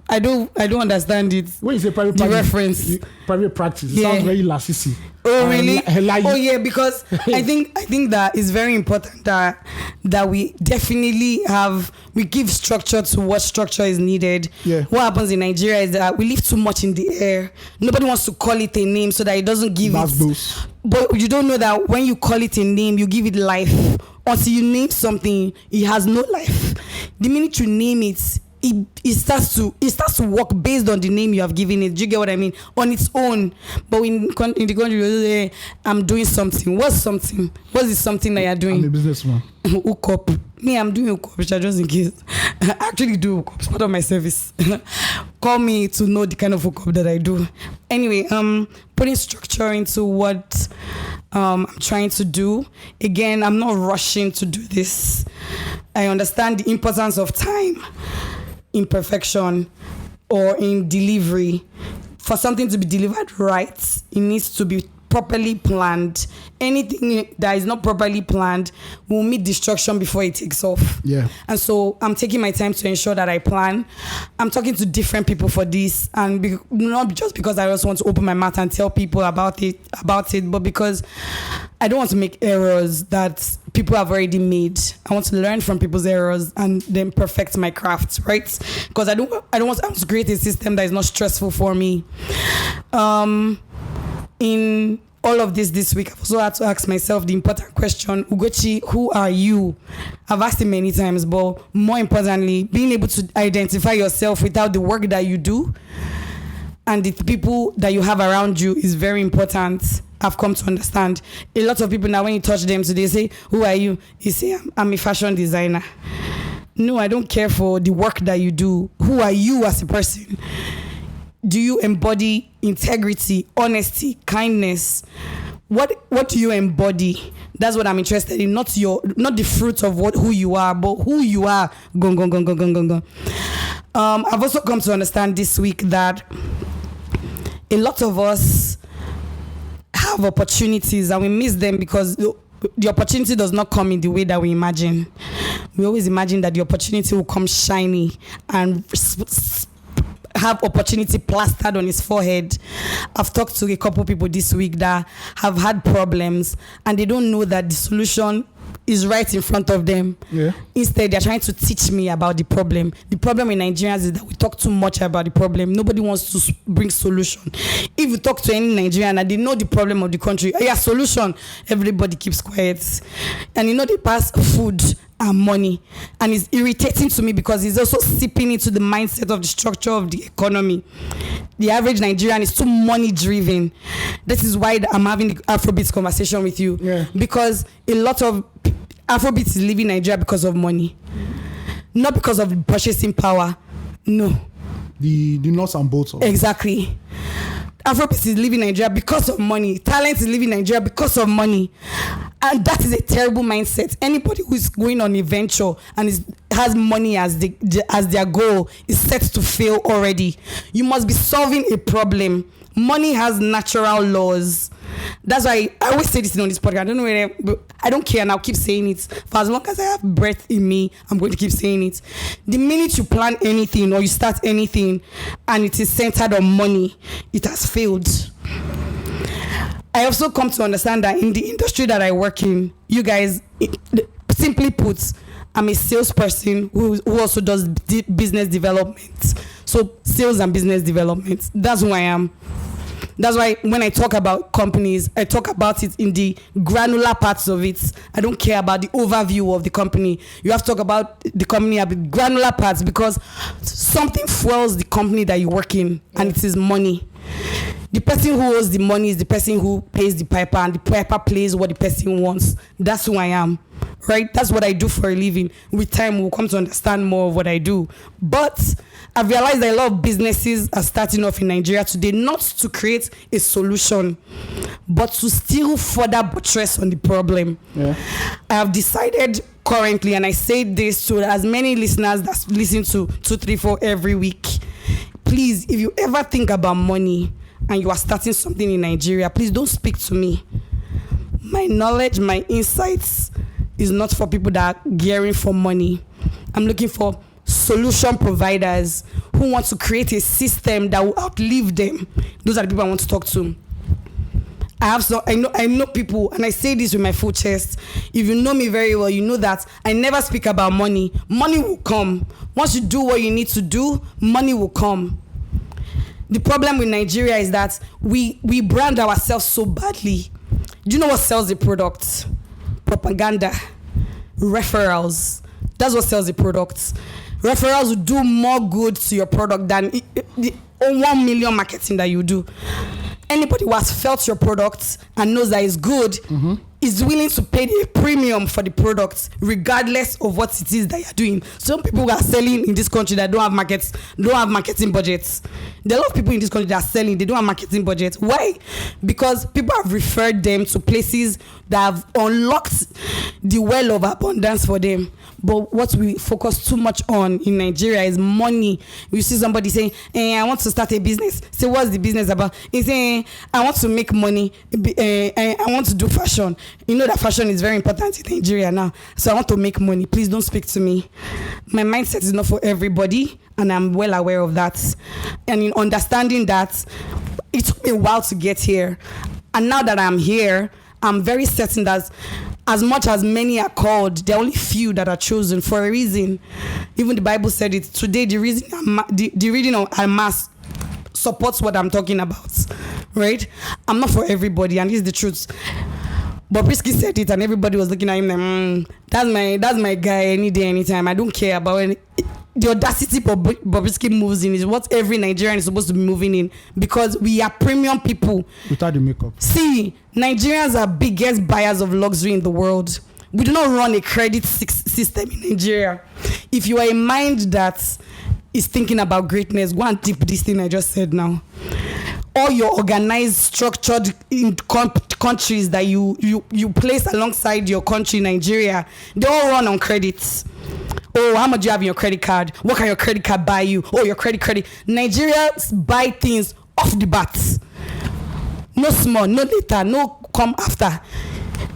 I don't understand it. When you say private practice, private practice, it sounds very Lasisi. Oh really? Oh yeah, because I think that it's very important that we definitely we give structure to what structure is needed. What happens in Nigeria is that we leave too much in the air. Nobody wants to call it a name so that it doesn't give it. But you don't know that when you call it a name, you give it life. Until you name something, it has no life. The minute you name it, it starts to work based on the name you have given it. Do you get what I mean? On its own. But in the country, I'm doing something. What's something? What is something that you're doing? I'm a businessman. Hook up. Me, I'm doing hook up, which I just in case. I actually do hook up. It's part of my service. Call me to know the kind of hook up that I do. Anyway, putting structure into what I'm trying to do. Again, I'm not rushing to do this. I understand the importance of time in perfection or in delivery. For something to be delivered right, it needs to be properly planned, anything that is not properly planned will meet destruction before it takes off. Yeah. And so I'm taking my time to ensure that I plan. I'm talking to different people for this, and not just because I just want to open my mouth and tell people about it, but because I don't want to make errors that people have already made. I want to learn from people's errors and then perfect my craft, right? Because I don't want to create a system that is not stressful for me. In all of this week, I've also had to ask myself the important question: Ugochi, who are you? I've asked it many times, but more importantly, being able to identify yourself without the work that you do and the people that you have around you is very important. I've come to understand. A lot of people now, when you touch them today, say, who are you? You say, I'm a fashion designer. No, I don't care for the work that you do. Who are you as a person? Do you embody integrity, honesty, kindness? What do you embody? That's what I'm interested in. Not the fruit of who you are, but who you are. Gong. I've also come to understand this week that a lot of us have opportunities and we miss them because the opportunity does not come in the way that we imagine. We always imagine that the opportunity will come shiny and have opportunity plastered on his forehead. I've talked to a couple people this week that have had problems and they don't know that the solution is right in front of them. Yeah. Instead, they're trying to teach me about the problem. The problem in Nigerians is that we talk too much about the problem. Nobody wants to bring solution. If you talk to any Nigerian and they know the problem of the country, solution, everybody keeps quiet. And they pass food and money. And it's irritating to me because it's also seeping into the mindset of the structure of the economy. The average Nigerian is too money driven. This is why I'm having the Afrobeats conversation with you. Yeah. Because a lot of Afrobeats is leaving Nigeria because of money. Not because of purchasing power. No. The nuts and bolts of Exactly. Afrobeats is leaving Nigeria because of money. Talent is leaving Nigeria because of money. And that is a terrible mindset. Anybody who is going on a venture and has money as their goal is set to fail already. You must be solving a problem. Money has natural laws. That's why I always say this on this podcast. I don't know where, but I don't care, and I'll keep saying it. For as long as I have breath in me, I'm going to keep saying it. The minute you plan anything or you start anything and it is centered on money, it has failed. I also come to understand that in the industry that I work in, you guys, simply put, I'm a salesperson who also does business development. So sales and business development, that's who I am. That's why when I talk about companies, I talk about it in the granular parts of it. I don't care about the overview of the company. You have to talk about the company at the granular parts because something fuels the company that you work in, and it is money. The person who owes the money is the person who pays the piper, and the piper plays what the person wants. That's who I am, right? That's what I do for a living. With time, we'll come to understand more of what I do. But I've realized that a lot of businesses are starting off in Nigeria today, not to create a solution, but to still further buttress on the problem. Yeah. I have decided currently, and I say this to as many listeners that listen to 234 every week, please, if you ever think about money and you are starting something in Nigeria, please don't speak to me. My knowledge, my insights is not for people that are gearing for money. I'm looking for solution providers who want to create a system that will outlive them. Those are the people I want to talk to. I know people, and I say this with my full chest. If you know me very well, you know that I never speak about money. Money will come. Once you do what you need to do, money will come. The problem with Nigeria is that we brand ourselves so badly. Do you know what sells the product? Propaganda, referrals. That's what sells the product. Referrals will do more good to your product than the 1 million marketing that you do. Anybody who has felt your product and knows that it's good is willing to pay a premium for the product regardless of what it is that you're doing. Some people are selling in this country that don't have marketing budgets. There are a lot of people in this country that are selling, they don't have marketing budgets. Why? Because people have referred them to places that have unlocked the well of abundance for them. But what we focus too much on in Nigeria is money. You see somebody saying, I want to start a business. Say, what's the business about? He's saying, I want to make money. I want to do fashion. You know that fashion is very important in Nigeria now. So I want to make money. Please don't speak to me. My mindset is not for everybody, and I'm well aware of that. And in understanding that, it took me a while to get here. And now that I'm here, I'm very certain that as much as many are called, there are only few that are chosen for a reason. Even the Bible said it. Today, the reading of Mass supports what I'm talking about, right? I'm not for everybody, and here's the truth. But Brisky said it, and everybody was looking at him like, that's my guy any day, anytime. I don't care about any. The audacity Bobrisky moves in is what every Nigerian is supposed to be moving in, because we are premium people. Without the makeup. See, Nigerians are biggest buyers of luxury in the world. We do not run a credit system in Nigeria. If you are a mind that is thinking about greatness, go and tip this thing I just said now. All your organized, structured in countries that you place alongside your country, Nigeria, they all run on credits. Oh, how much do you have in your credit card? What can your credit card buy you? Oh, your credit. Nigerians buy things off the bat. No small, no later, no come after.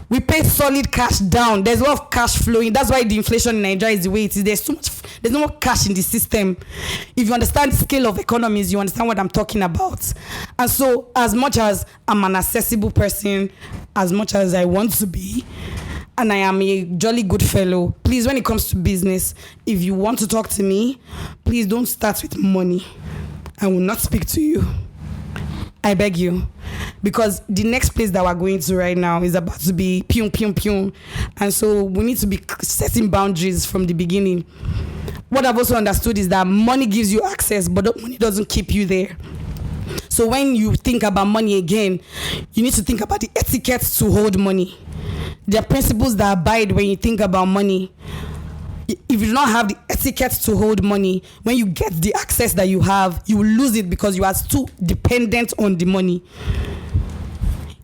We pay solid cash down. There's a lot of cash flowing. That's why the inflation in Nigeria is the way it is. There's no more cash in the system. If you understand the scale of economies, you understand what I'm talking about. And so, as much as I'm an accessible person, as much as I want to be, and I am a jolly good fellow, please, when it comes to business, if you want to talk to me, please don't start with money. I will not speak to you. I beg you. Because the next place that we're going to right now is about to be pyum, pyum, pyum. And so we need to be setting boundaries from the beginning. What I've also understood is that money gives you access, but money doesn't keep you there. So when you think about money again, you need to think about the etiquette to hold money. There are principles that abide when you think about money. If you do not have the etiquette to hold money, when you get the access that you have, you will lose it because you are too dependent on the money.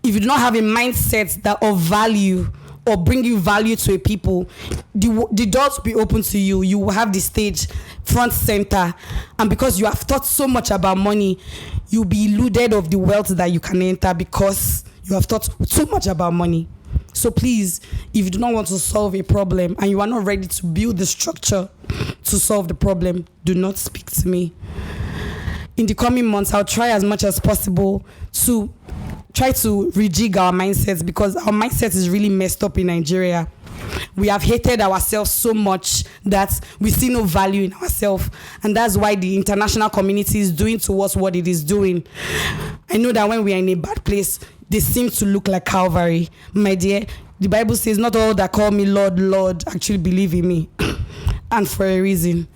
If you do not have a mindset that of value or bringing value to a people, the doors will be open to you. You will have the stage front center. And because you have thought so much about money, you'll be eluded of the wealth that you can enter because you have thought too much about money. So please, if you do not want to solve a problem and you are not ready to build the structure to solve the problem, do not speak to me. In the coming months, I'll try as much as possible to try to rejig our mindsets, because our mindset is really messed up in Nigeria. We have hated ourselves so much that we see no value in ourselves. And that's why the international community is doing to us what it is doing. I know that when we are in a bad place, they seem to look like Calvary. My dear, the Bible says, not all that call me Lord, Lord actually believe in me. And for a reason.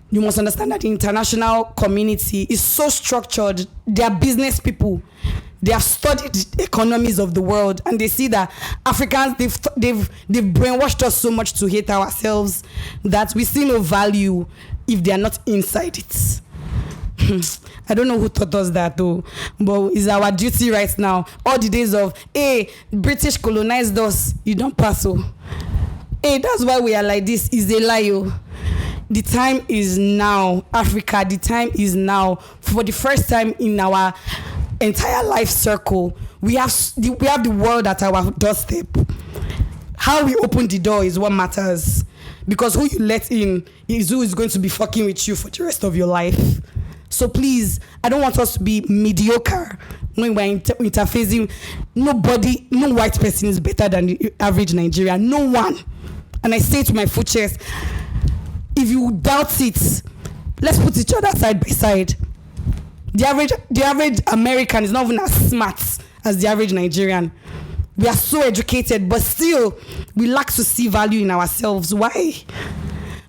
You must understand that the international community is so structured. They are business people. They have studied the economies of the world, and they see that Africans, they've brainwashed us so much to hate ourselves that we see no value if they are not inside it. I don't know who taught us that though, but it's our duty right now. All the days of, hey, British colonized us, you don't pass. Hey, that's why we are like this, is a lie. The time is now, Africa, the time is now. For the first time in our entire life circle, we have the world at our doorstep. How we open the door is what matters, because who you let in is who is going to be fucking with you for the rest of your life. So please, I don't want us to be mediocre when we're interfacing. Nobody, no white person is better than the average Nigerian. No one. And I say to my full chest, if you doubt it, let's put each other side by side. The average American is not even as smart as the average Nigerian. We are so educated, but still, we lack to see value in ourselves. Why?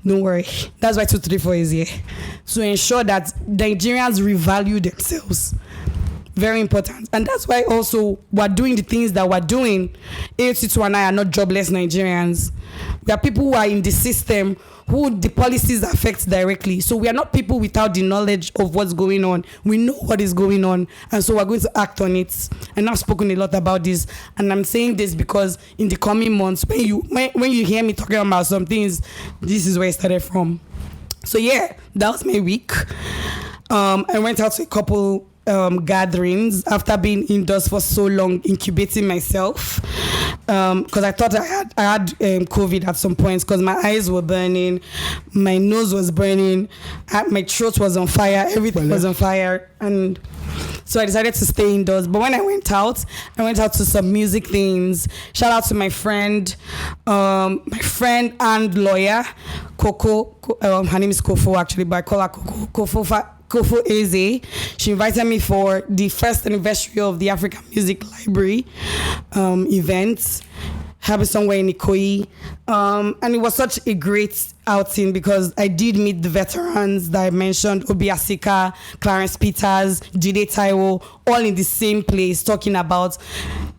Don't worry. That's why 234 is here. To ensure that Nigerians revalue themselves. Very important. And that's why also we're doing the things that we're doing. AOT2 and I are not jobless Nigerians. We are people who are in the system who the policies affect directly. So we are not people without the knowledge of what's going on. We know what is going on, and so we're going to act on it. And I've spoken a lot about this, and I'm saying this because in the coming months, when you hear me talking about some things, this is where it started from. So yeah, that was my week. I went out to a couple gatherings after being indoors for so long, incubating myself, because I thought I had COVID at some points, because my eyes were burning, my nose was burning, my throat was on fire, everything was on fire, and so I decided to stay indoors. But when I went out to some music things. Shout out to my friend and lawyer, Coco. Her name is Kofo actually, but I call her Kofo Eze. She invited me for the first anniversary of the African Music Library event, happened somewhere in Ikoyi, and it was such a great outing because I did meet the veterans that I mentioned, Obi Asika, Clarence Peters, Jide Taiwo, all in the same place talking about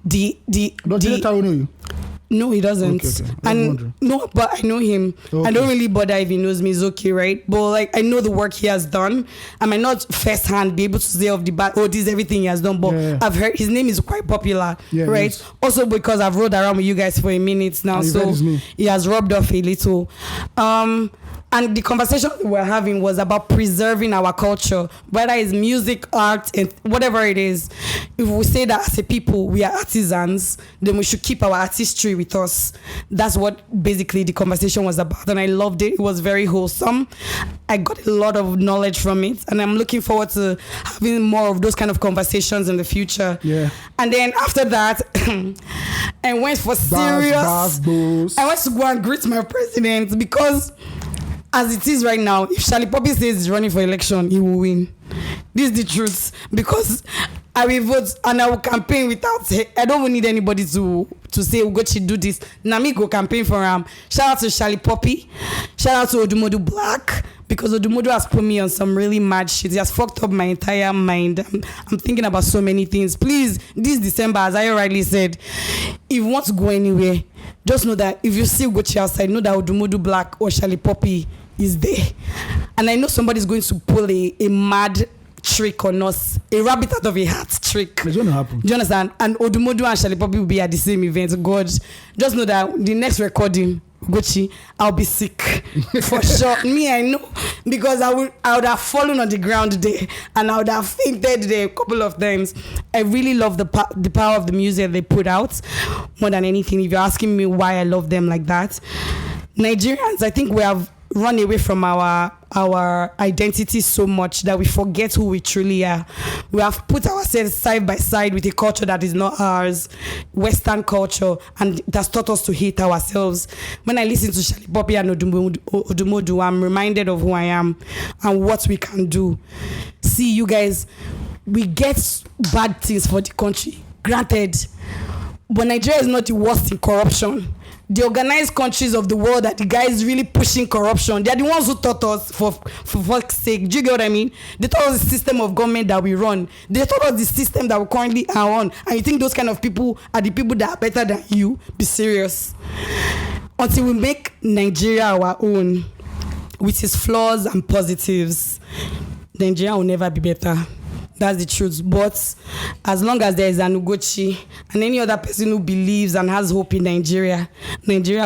the Jide Taiwo know you? No, he doesn't. Okay. And no, but I know him. Okay. I don't really bother if he knows me. It's okay, right? But like, I know the work he has done. I might not firsthand be able to say off the bat, oh, this is everything he has done. But I've heard his name is quite popular, right? Yes. Also because I've rode around with you guys for a minute now, so he has rubbed off a little. And the conversation we were having was about preserving our culture, whether it's music, art, and whatever it is. If we say that as a people, we are artisans, then we should keep our artistry with us. That's what basically the conversation was about. And I loved it. It was very wholesome. I got a lot of knowledge from it. And I'm looking forward to having more of those kind of conversations in the future. Yeah. And then after that, I went for serious. I went to go and greet my president because as it is right now, if Charlie Poppy says he's running for election, he will win. This is the truth. Because I will vote and I will campaign without... I don't even need anybody to say, Ugochi, do this. Nami go campaign for him. Shout out to Charlie Poppy. Shout out to Odumodu Black. Because Odumodu has put me on some really mad shit. He has fucked up my entire mind. I'm thinking about so many things. Please, this December, as I rightly said, if you want to go anywhere, just know that if you see Ugochi outside, know that Odumodu Black or Charlie Poppy is there. And I know somebody's going to pull a mad trick on us, a rabbit out of a hat trick. It's going to happen. Do you understand? And Odumodu and Charlie Poppy will be at the same event. God, just know that the next recording, Ugochi, I'll be sick for sure. Me, I know, because I would have fallen on the ground there and I would have fainted there a couple of times. I really love the power of the music they put out more than anything. If you're asking me why I love them like that, Nigerians, I think we have run away from our identity so much that we forget who we truly are. We have put ourselves side by side with a culture that is not ours, Western culture, and it has taught us to hate ourselves. When I listen to Charlie Poppy and Odumodu, I'm reminded of who I am and what we can do. See, you guys, we get bad things for the country, granted, but Nigeria is not the worst in corruption. The organized countries of the world that the guys really pushing corruption, they are the ones who taught us, for fuck's sake. Do you get what I mean? They taught us the system of government that we run. They taught us the system that we currently are on. And you think those kind of people are the people that are better than you? Be serious. Until we make Nigeria our own, with its flaws and positives, Nigeria will never be better. That's the truth. But as long as there is an Ugochi and any other person who believes and has hope in Nigeria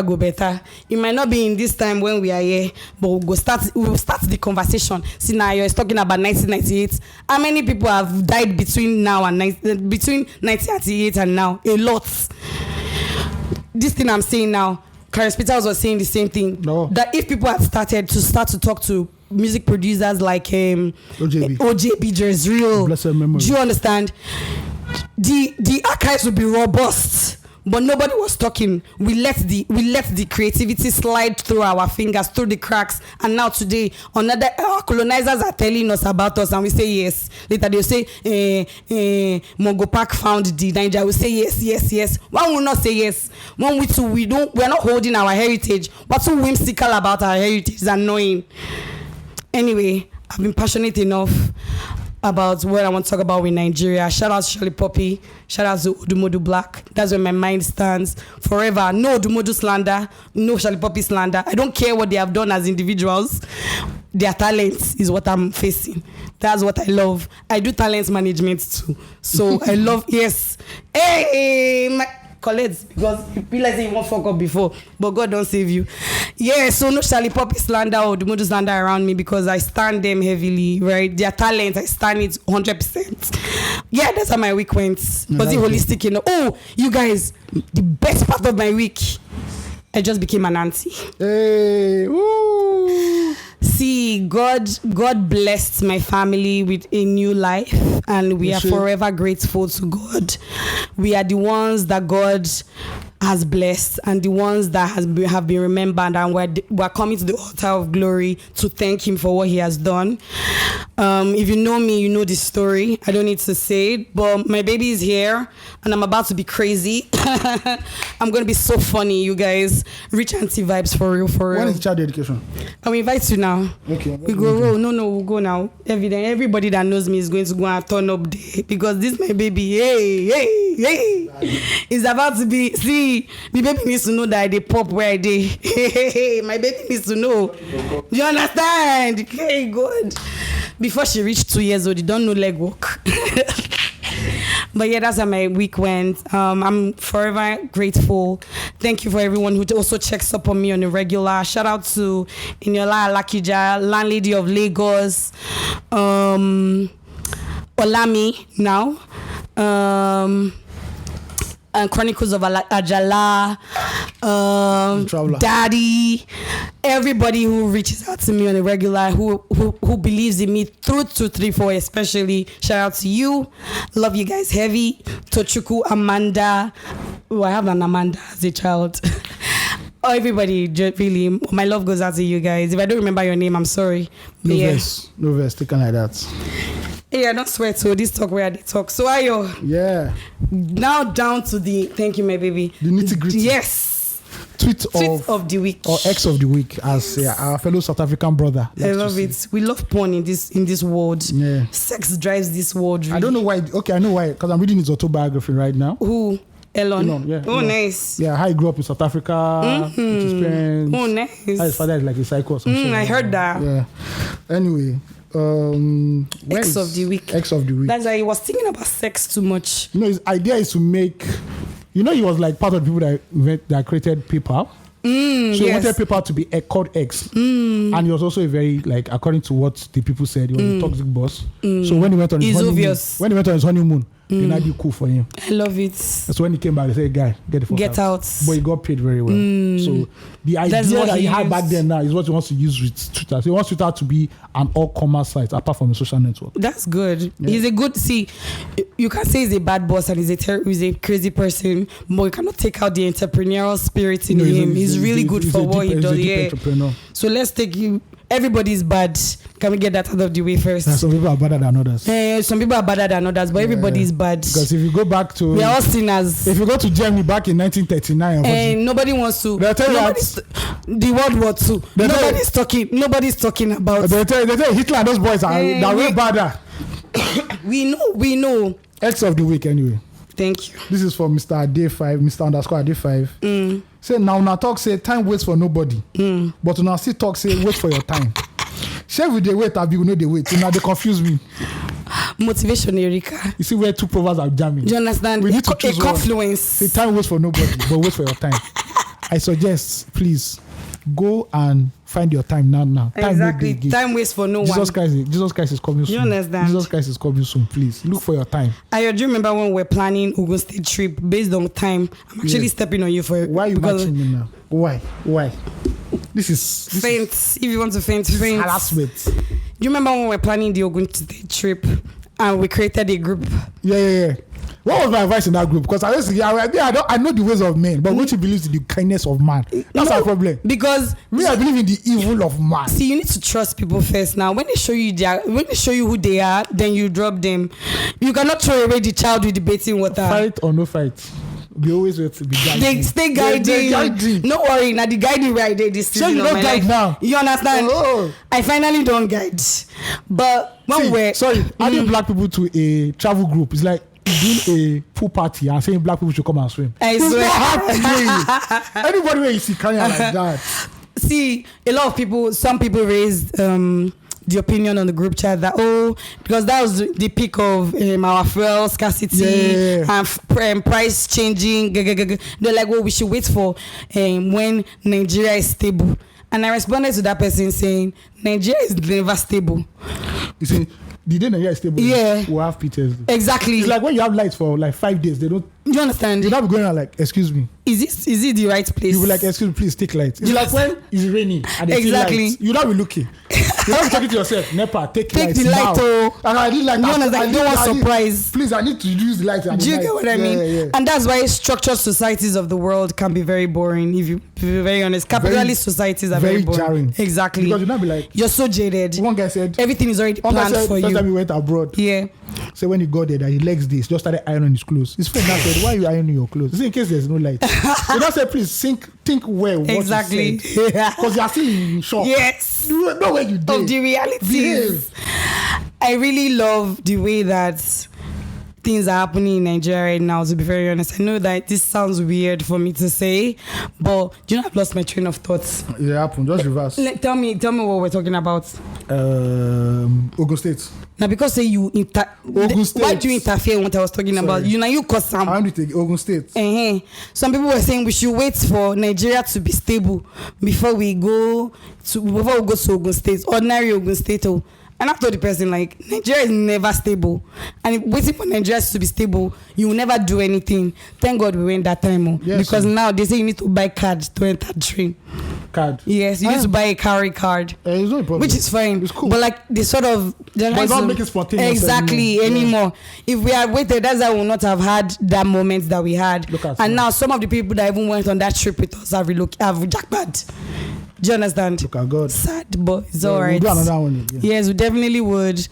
go better. It might not be in this time when we are here, but we will start the conversation. See, now you're talking about 1998. How many people have died between 1998 and now? A lot. This thing I'm saying now, Clarence Peters was saying the same thing. No. That if people had started to talk to music producers like OJB Jezreel, do you understand? The archives would be robust, but nobody was talking. We let the creativity slide through our fingers, through the cracks, and now today our colonizers are telling us about us, and we say yes. Later they'll say Mongo Park found the Nigeria. We say yes. One will not say yes. One we are not holding our heritage. What's so whimsical about our heritage is annoying. Anyway, I've been passionate enough. about what I want to talk about with Nigeria. Shout out to Shirley Poppy. Shout out to Odumodu Black. That's where my mind stands forever. No Odumodu slander. No Shirley Poppy slander. I don't care what they have done as individuals. Their talents is what I'm facing. That's what I love. I do talent management too. So I love, yes. Hey, my colleagues, because you realize you won't fuck up before, but God don't save you. Yeah, so no Shirley Poppy slander or Odumodu slander around me, because I stand them heavily, right? Their talent, I stand it 100%. Yeah, that's how my week went. Was it holistic? You know? Oh, you guys, the best part of my week, I just became an auntie. Hey, woo. See, God blessed my family with a new life, and we are forever grateful to God. We are the ones that God has blessed, and the ones that have been remembered, and we're coming to the altar of glory to thank Him for what He has done. If you know me, you know the story. I don't need to say it, but my baby is here, and I'm about to be crazy. I'm going to be so funny, you guys. Rich auntie vibes for real, for real. When is child education? I will invite you now. Okay. We go roll. No, we'll go now. Everybody that knows me is going to go and turn up there, because this my baby. Hey. It's about to be. See, the baby needs to know that they pop where I did. Hey, my baby needs to know. You understand? Okay, good. Before she reached 2 years old, you don't know leg walk. But yeah, that's how my week went. I'm forever grateful. Thank you for everyone who also checks up on me on a regular. Shout out to Inyola Alakija, landlady of Lagos, Olami now, and Chronicles of Ajala, Daddy, everybody who reaches out to me on a regular, who believes in me through 234 especially. Shout out to you. Love you guys heavy. Tochuku, Amanda. Oh, I have an Amanda as a child. Oh, everybody, really, my love goes out to you guys. If I don't remember your name, I'm sorry. No verse, taken like that. Yeah, don't sweat. So this talk where they talk. So Ayo. Yeah. Now down to the thank you, my baby. The nitty gritty. Yes. Tweet of the week, or X of the week, as our fellow South African brother. I love it. We love porn in this world. Yeah. Sex drives this world. Really. I don't know why. Okay, I know why. Because I'm reading his autobiography right now. Who? Elon. Yeah. Oh, nice. Yeah, how he grew up in South Africa. With his parents. Oh, nice. How his father is like a psycho or something. I heard that. Yeah. Anyway. X of the week. X of the week. That's why he was thinking about sex too much. You know, his idea is to make. You know, he was like part of the people that created PayPal. So he wanted PayPal to be called X. And he was also a very, like, according to what the people said, he was a toxic boss. So when he went on his honeymoon, they not do cool for him. I love it. So when he came back, they said, "Guy, get the fuck out." But he got paid very well. So the idea that he had back then now is what he wants to use with Twitter. So he wants Twitter to be an all-commerce site apart from a social network. That's good. Yeah. He's a good. See, you can say he's a bad boss and he's a crazy person, but you cannot take out the entrepreneurial spirit in him. He's really good for what he does. Yeah. So let's take you. Everybody's bad. Can we get that out of the way first? Some people are better than others. Some people are better than others, but everybody's bad. Because if you go back to... We are all sinners. If you go to Germany back in 1939... And nobody wants to... The World War II. Nobody's talking about... They tell you Hitler and those boys are way badder. We know. X of the week anyway. Thank you. This is for Mr. Day5, Mr. _Day5. Say now talk say time waits for nobody. But now still talk say wait for your time. Share with the wait, you know they wait. So now they confuse me. Motivation, Erika. You see where two proverbs are jamming. Do you understand? We need to choose a confluence. Say time waits for nobody, but wait for your time. I suggest, please, go and find your time now. Exactly. Time waits for no one. Jesus Christ is coming soon. You understand? Jesus Christ is coming soon. Please look for your time. I do remember when we're planning Ogun State trip based on time. I'm actually stepping on you for it. Why are you matching me now? Why? This is faint. If you want to faint. Harassment. Do you remember when we're planning the Ogun State trip and we created a group? Yeah. What was my advice in that group? Because I know the ways of men, but which believes in the kindness of man. That's our problem. Because I believe in the evil of man. See, you need to trust people first. Now, when they show you who they are, then you drop them. You cannot throw away the child with the bathing water. Fight or no fight. We always wait to be guiding. They stay guiding. They guiding. No worry, now the guiding where I did this So season you of don't my guide life. now? You understand? Oh. I finally don't guide. But when we're adding black people to a travel group, it's like doing a pool party and saying black people should come and swim. I It's swear. not happening. Anybody where you see carrying like that. See, a lot of people, some people raised the opinion on the group chat that because that was the peak of our fuel scarcity and price changing. They're like, we should wait for when Nigeria is stable. And I responded to that person saying, Nigeria is never stable. You see, the day Nigeria is stable, we'll have PTSD. Exactly. It's like when you have lights for like 5 days, they don't. You understand? You're not going around like, excuse me. Is it the right place? You be like, excuse me, please take lights. It's like when it's raining and they Exactly. lights. You not be looking. You not be talking to yourself. Nepa, take lights the light. now. And I need like you understand? I don't want surprise. Please, I need to use the lights. Do you get what I mean? Yeah. And that's why structured societies of the world can be very boring. If you're very honest, capitalist societies are very boring. Jarring. Exactly. Because you not be like, you're so jaded. One guy said everything is already planned for you. First time he went abroad. Yeah. So when he got there, that he legs this, just started ironing his clothes. His friend now said, "Why are you ironing your clothes?" He said, "In case there's no light." He now said, "Please think well what exactly. you said, because you are still in shock." Yes. You know where you did. Of the realities. I really love the way that things are happening in Nigeria right now, to be very honest. I know that this sounds weird for me to say, but do you know I've lost my train of thoughts? It happened. Just reverse. Tell me what we're talking about. Ogun State. Now, because say you Ogun State. Why do you interfere in what I was talking about? You know, you cause some. I want to take Ogun State. Some people were saying we should wait for Nigeria to be stable before we go to Ogun State, ordinary Ogun State. And I told the person, like, Nigeria is never stable. And waiting for Nigeria to be stable, you will never do anything. Thank God we went that time. Because now they say you need to buy card to enter the train. Card? Yes, you need to buy a carry card. It's no problem. Which is fine. It's cool. But like, they sort of... But it's not making spontaneous exactly anymore. If we had waited, that's why we would not have had that moment that we had. And now some of the people that even went on that trip with us have jackpot. Do you understand? Look at God. Sad, but it's all right. We'll do another one again. Yes, we definitely would.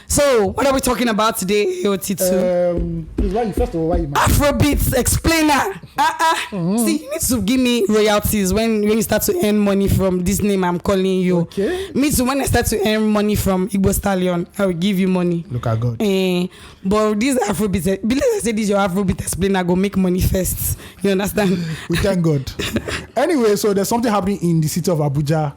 So, what are we talking about today, AOT2? First of all, why you Afrobeats explainer. See, you need to give me royalties when you start to earn money from this name I'm calling you. Okay. Me too, when I start to earn money from Igbo Stallion, I will give you money. Look at God. But this Afrobeats, because I say this your Afrobeat explainer, go make money first. You understand? We thank God. Anyway, so there's something happening in the city of Abuja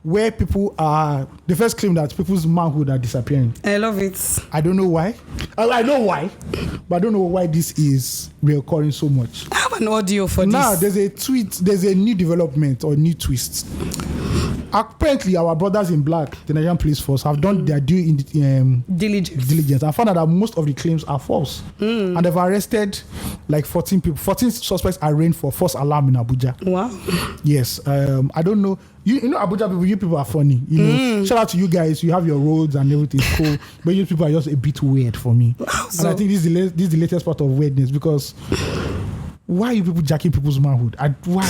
where people are, the first claim that people's manhood are disappearing. I love it. I don't know why. I know why, but I don't know why this is reoccurring so much. I have an audio for now, this. There's a new development or new twist. Apparently, our brothers in black, the Nigerian police force, have done their due diligence and found out that most of the claims are false. And they've arrested like 14 people. 14 suspects arraigned for false alarm in Abuja. Wow. Yes. I don't know. You know, Abuja people, you people are funny. You know, shout out to you guys. You have your roads and everything cool, but you people are just a bit weird for me. Wow, and I think this is the latest part of weirdness, because why are you people jacking people's manhood? Why?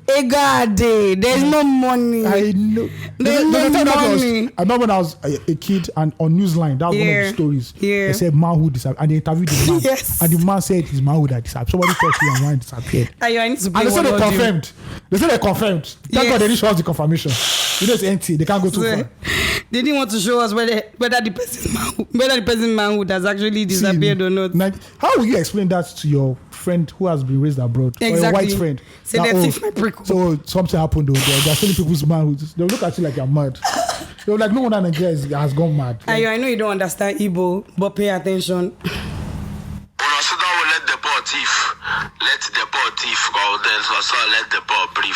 There's no money. I know. There's no money. I remember when I was a kid and on Newsline, that was one of the stories. They said manhood disappeared, and they interviewed the man. Yes. And the man said his manhood had disappeared. Somebody touched him and one disappeared. I need to play and they said one they audio. confirmed. They said they confirmed. Thank God they didn't show us the confirmation. You know it's empty. They can't go too far. They didn't want to show us whether the person's manhood has actually disappeared or not. Like, how will you explain that to your friend who has been raised abroad? Exactly. Or your white friend? Say they thief my prickle. So something happened over there. They're stealing people's manhoods. They'll look at you like you're mad. They're like, no one in Nigeria has gone mad. Like, I know you don't understand Igbo, but pay attention. Let the poor thief go. There's also let the poor breathe.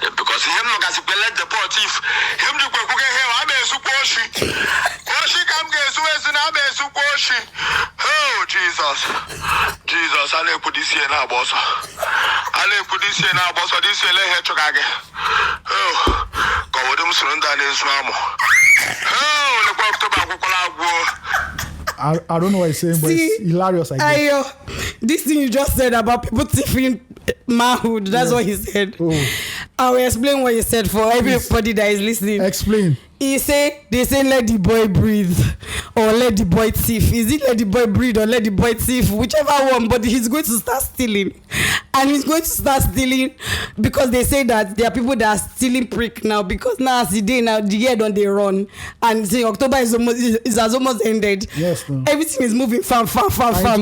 Because him no got to let the poor thief. Him do go get him. I be sukoshi. Koshi come get suez and I be sukoshi. Oh Jesus. I let put this here now, boss. This here let her chokage. Oh, go with them surrender this mamo. Oh, the pop tobacco cola. I don't know what he's saying, but it's hilarious, I guess. This thing you just said about people thieving manhood, that's what he said. I will explain what he said for everybody that is listening. Explain. they say let the boy breathe or let the boy thief. Is it let the boy breathe or let the boy thief? Whichever one, but he's going to start stealing. And he's going to start stealing because they say that there are people that are stealing prick now, because now as the day now the year don't they run, and say October has almost ended. Yes, no. Everything is moving fam.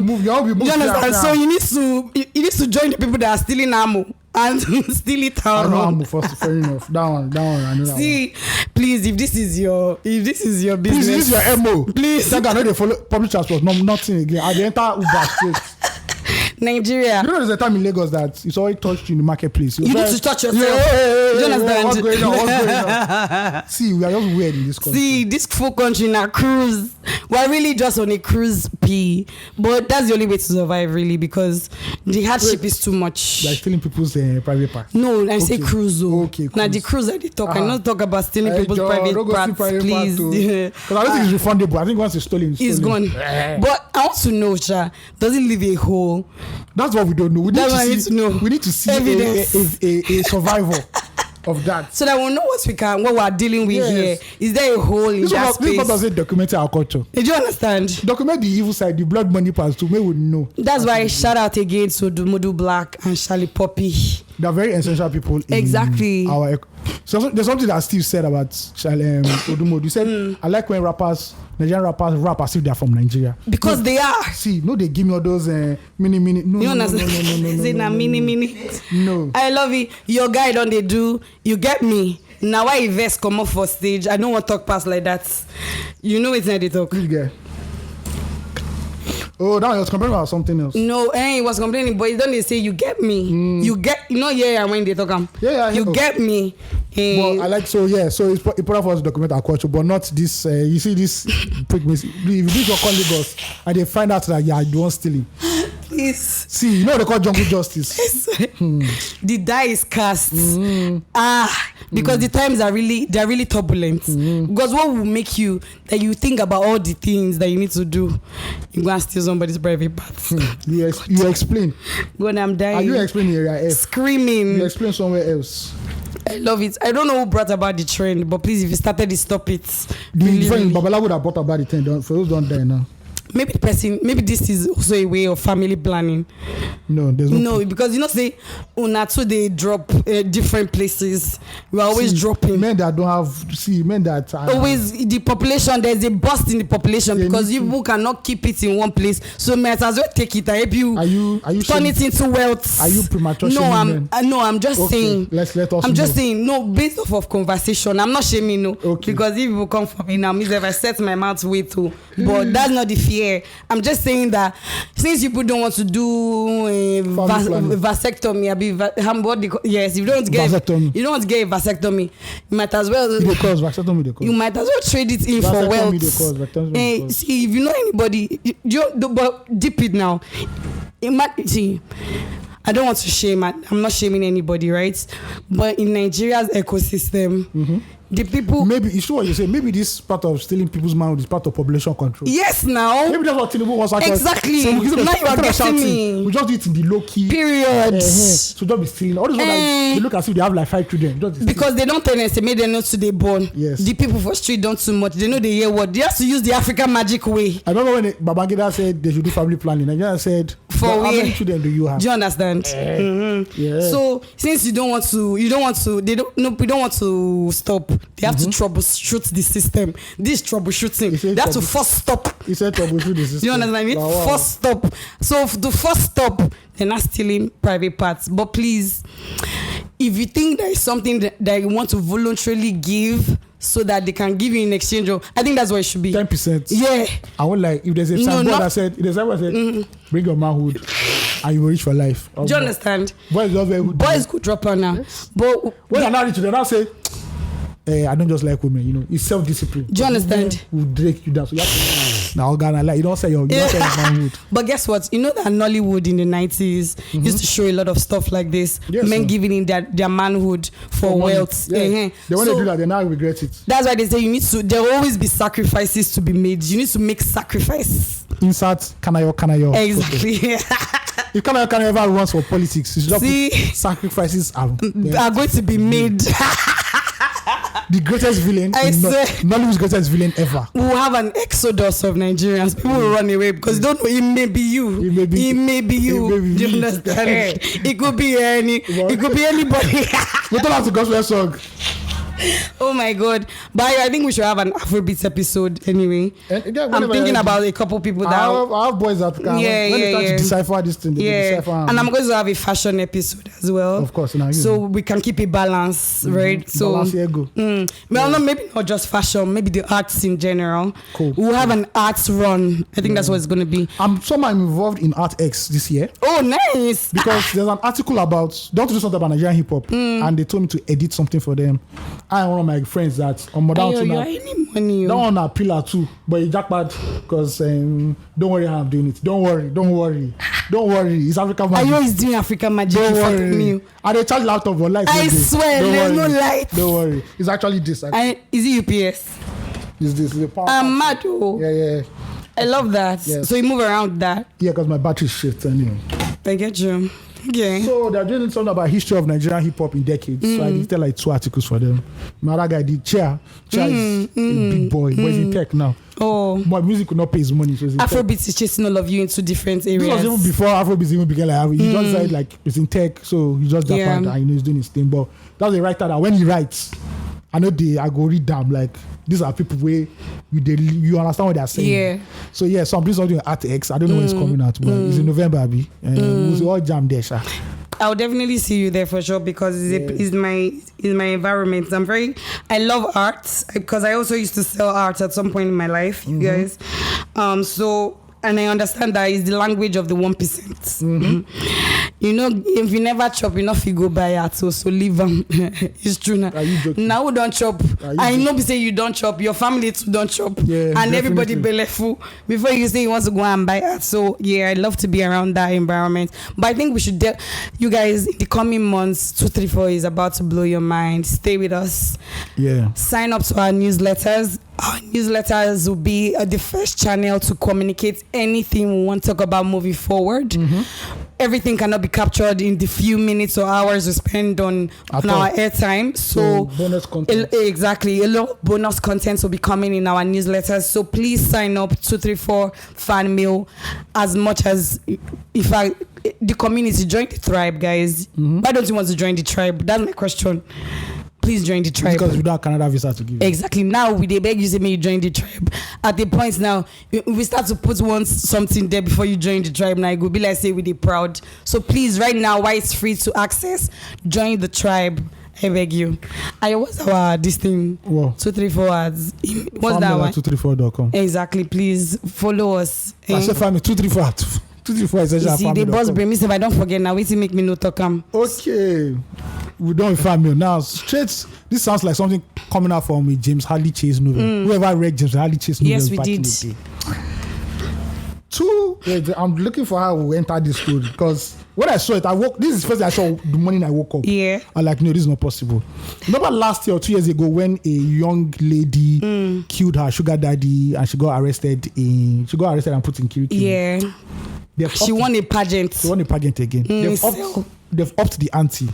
Move, you understand? So you need to join the people that are stealing ammo and steal it out. I know ammo first, fair enough. That one, I know that See, one. please, if this is your business, Please, this is your MO. Please. That guy know they follow public transport, no, nothing again. I dey enter Uber straight. Nigeria. You know there's a time in Lagos that it's already touched you in the marketplace. You need to touch yourself. Yeah, You understand? What's going on? See, we are just weird in this country. See, this full country in a cruise. We're really just on a cruise P. But that's the only way to survive, really, because the hardship is too much. Like stealing people's private parts. No, I say cruise. Okay, now cruise. the cruise I did talk. I not talk about stealing people's Don't private go steal parts, please. Because I don't think it's refundable. I think once it's stolen, It's gone. But I want to know, Sha, does it leave a hole? That's what we don't know. We need to know. We need to see evidence. a survival of that. So that we'll know what we're dealing with here. Is there a hole in that space? This is what does it document our culture. Did you understand? Document the evil side, the blood money parts to make we know. That's why I shout out again to Modu Black and Charlie Poppy. They're very essential people in exactly our. So there's something that Steve said about Odumodu. He said, I like when Nigerian rappers rap as if they're from Nigeria. Because they are. See, no, they give me all those mini. No, you understand? No, mini. No. I love it. Your guy don't they do. You get me. Now why Yves come up for stage? I don't want to talk past like that. You know it's not the talk. Which guy? Oh, now he was complaining about something else. No, he was complaining, but don't they say you get me? You get, when they talk you get me. But I like so it's important for us to document our culture, but not this. You see this prick miss. If you do your call Lagos and they find out that you don't stealing. Please. See, you know they call jungle justice. The die is cast. Because the times they're really turbulent. Because what will make you that you think about all the things that you need to do, you go and steal somebody's private parts. You explain. When I'm dying. Are you explaining area F? Screaming. You explain somewhere else. I love it. I don't know who brought about the trend, but please, if you started it, stop it. The friend Babala would have brought about the trend. For those don't die now. Maybe this is also a way of family planning. No, there's no. Because say una too they drop different places. We are always dropping. Men that don't have men that are, always the population. There's a burst in the population because people cannot keep it in one place. So might as well take it. I help you. Are you turn it into wealth? Are you premature? I'm just saying. Let us. I'm just saying. No, based off of conversation. I'm not shaming. No, because if people come for me now, means if I set my mouth way too. But that's not the fear. I'm just saying that since people don't want to do vasectomy, if you don't want to get a vasectomy, you might as well. You might as well trade it in for wealth. See, if you know anybody, but deep it now. See, I don't want to shame. I'm not shaming anybody, right? But in Nigeria's ecosystem. The people maybe it's true what you say. Maybe this part of stealing people's mind is part of population control. Yes, now maybe that's what Tinubu was like. Exactly. So now you are getting me. We just do it in the low key. Period. So don't be stealing. All these ones they look as if they have like 5 children. Because they don't tell us they made them not to they born. Yes. The people for street don't too much. They know they hear what. They have to use the African magic way. I remember when Babangida said they should do family planning. Nigeria said, how many children do you have? Do you understand? Yeah. So since we don't want to stop. They have to troubleshoot the system. This troubleshooting, they have to first stop. He said troubleshoot the system. You understand? We need to first stop. So the first stop, they're not stealing private parts. But please, if you think there is something that you want to voluntarily give so that they can give you in exchange, I think that's what it should be. 10%. Yeah. I would like if there's a signboard that said, bring your manhood and you will reach for life. Do you understand? Boys could drop her now. Yes. But when they're not rich, they now say, I don't just like women, it's self-discipline. Do you understand? Will break you down. So you have to now Ghana, like you don't say your manhood. But guess what? You know that Nollywood in the 90s used to show a lot of stuff like this. Yes, men giving in their manhood for wealth. Yes. They want to do that, they now regret it. That's why they say there will always be sacrifices to be made. You need to make sacrifice. Insert Kanayo. Exactly. If Kanayo ever runs for politics, sacrifices are going to be made. the greatest villain. I swear. Nollywood's greatest villain ever. We'll have an exodus of Nigerians. People will run away because don't know, it may be you. It may be you. me. Do you understand? It could be it could be anybody. We don't have to gospel song. Oh my god. But I think we should have an Afrobeats episode anyway. I'm thinking about a couple people that I have boys that can when they start to decipher this thing, they decipher. And I'm going to have a fashion episode as well. Of course, so we can keep it balanced, right? So balance ego. Well, maybe not just fashion, maybe the arts in general. Cool. We'll have an arts run. I think that's what it's going to be. I'm involved in Art X this year. Oh, nice. Because there's an article about don't do something about Nigerian hip hop, and they told me to edit something for them. I am one of my friends that on down to now. That one a pillar too, but he jackpot because don't worry, I'm doing it. Don't worry. It's African magic. I know he's doing African magic. Don't worry. And they charge laptop for light. I swear, there's no light. Don't worry. It's actually this. Is it UPS? Is this the power? I'm mad. Oh. Yeah. I love that. Yes. So you move around that. Yeah, because my battery shit anyway. I get you. Okay. So they're doing something about history of Nigerian hip hop in decades. So I did tell like 2 articles for them. My other guy did Chair is a big boy, but he's in tech now. Oh. My music could not pay his money. So Afrobeats is chasing all of you into different areas. This was even before Afrobeats even began. Like he just said like it's in tech, so he just Japan and he's doing his thing. But that's a writer that when he writes, I know I go read them like these are people where you understand what they're saying. Yeah. So so I'm doing something at Art X. I don't know when it's coming out, but it's in November, Abi. We'll all jam there, sha. I'll definitely see you there for sure because it's my environment. I love art because I also used to sell art at some point in my life, you guys. And I understand that is the language of the 1%. You know, if you never chop enough, you go buy it. So leave them. It's true now. Are you joking? Now we don't chop. I know we say you don't chop. Your family too don't chop. Yeah, and definitely. Everybody belly full before you say you want to go and buy it. So I love to be around that environment. But I think we should. You guys, in the coming months, 234 is about to blow your mind. Stay with us. Yeah. Sign up to our newsletters. Our newsletters will be the first channel to communicate anything we want to talk about moving forward. Everything cannot be captured in the few minutes or hours we spend on our airtime. So bonus content. Exactly. A lot of bonus content will be coming in our newsletters. So please sign up 234 fan mail as much as the community join the tribe, guys. Why don't you want to join the tribe? That's my question. Please join the tribe. Because we don't have Canada visa to give you. Exactly. Now we beg you say may you join the tribe. At the point now, we start to put something there before you join the tribe. Now it will be like say we dey proud. So please, right now, while it's free to access, join the tribe. I beg you. What's this thing? Whoa. 234 ads. What's that one? 234.com. Exactly. Please follow us. I said family 234. 234 essential. See, the boss bring me say I don't forget now. Wait till make me no talk am. Okay. We don't family now. Straight. This sounds like something coming out from a James Hadley Chase novel. Whoever read James Hadley Chase novel. Yes, we did. I'm looking for how we enter this story because when I saw it, this is the first thing I saw the morning I woke up. Yeah. I'm like, no, this is not possible. Remember last year or 2 years ago when a young lady killed her sugar daddy and she got arrested and put in Kirikiri. Yeah. She won a pageant. She won a pageant again. They've upped the ante.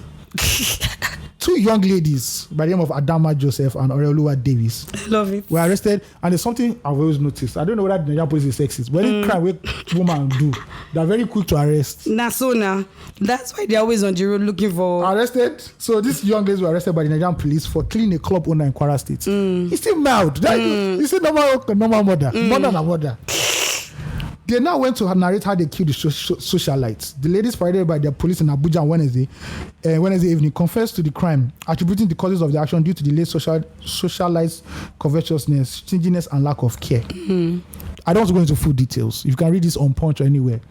2 young ladies by the name of Adama Joseph and Oreoluwa Davis. I love it. Were arrested, and there's something I've always noticed. I don't know whether the Nigerian police is sexist, but any crime where women do, they're very quick to arrest. That's why they're always on the road looking for arrested. So these young ladies were arrested by the Nigerian police for killing a club owner in Kwara State. He's still mild. He's still normal murder. Murder and murder. They now went to narrate how they killed the socialites. The ladies paraded by their police in Abuja on Wednesday evening confessed to the crime, attributing the causes of the action due to the late socialites' covetousness, stinginess, and lack of care. I don't want to go into full details. You can read this on Punch or anywhere.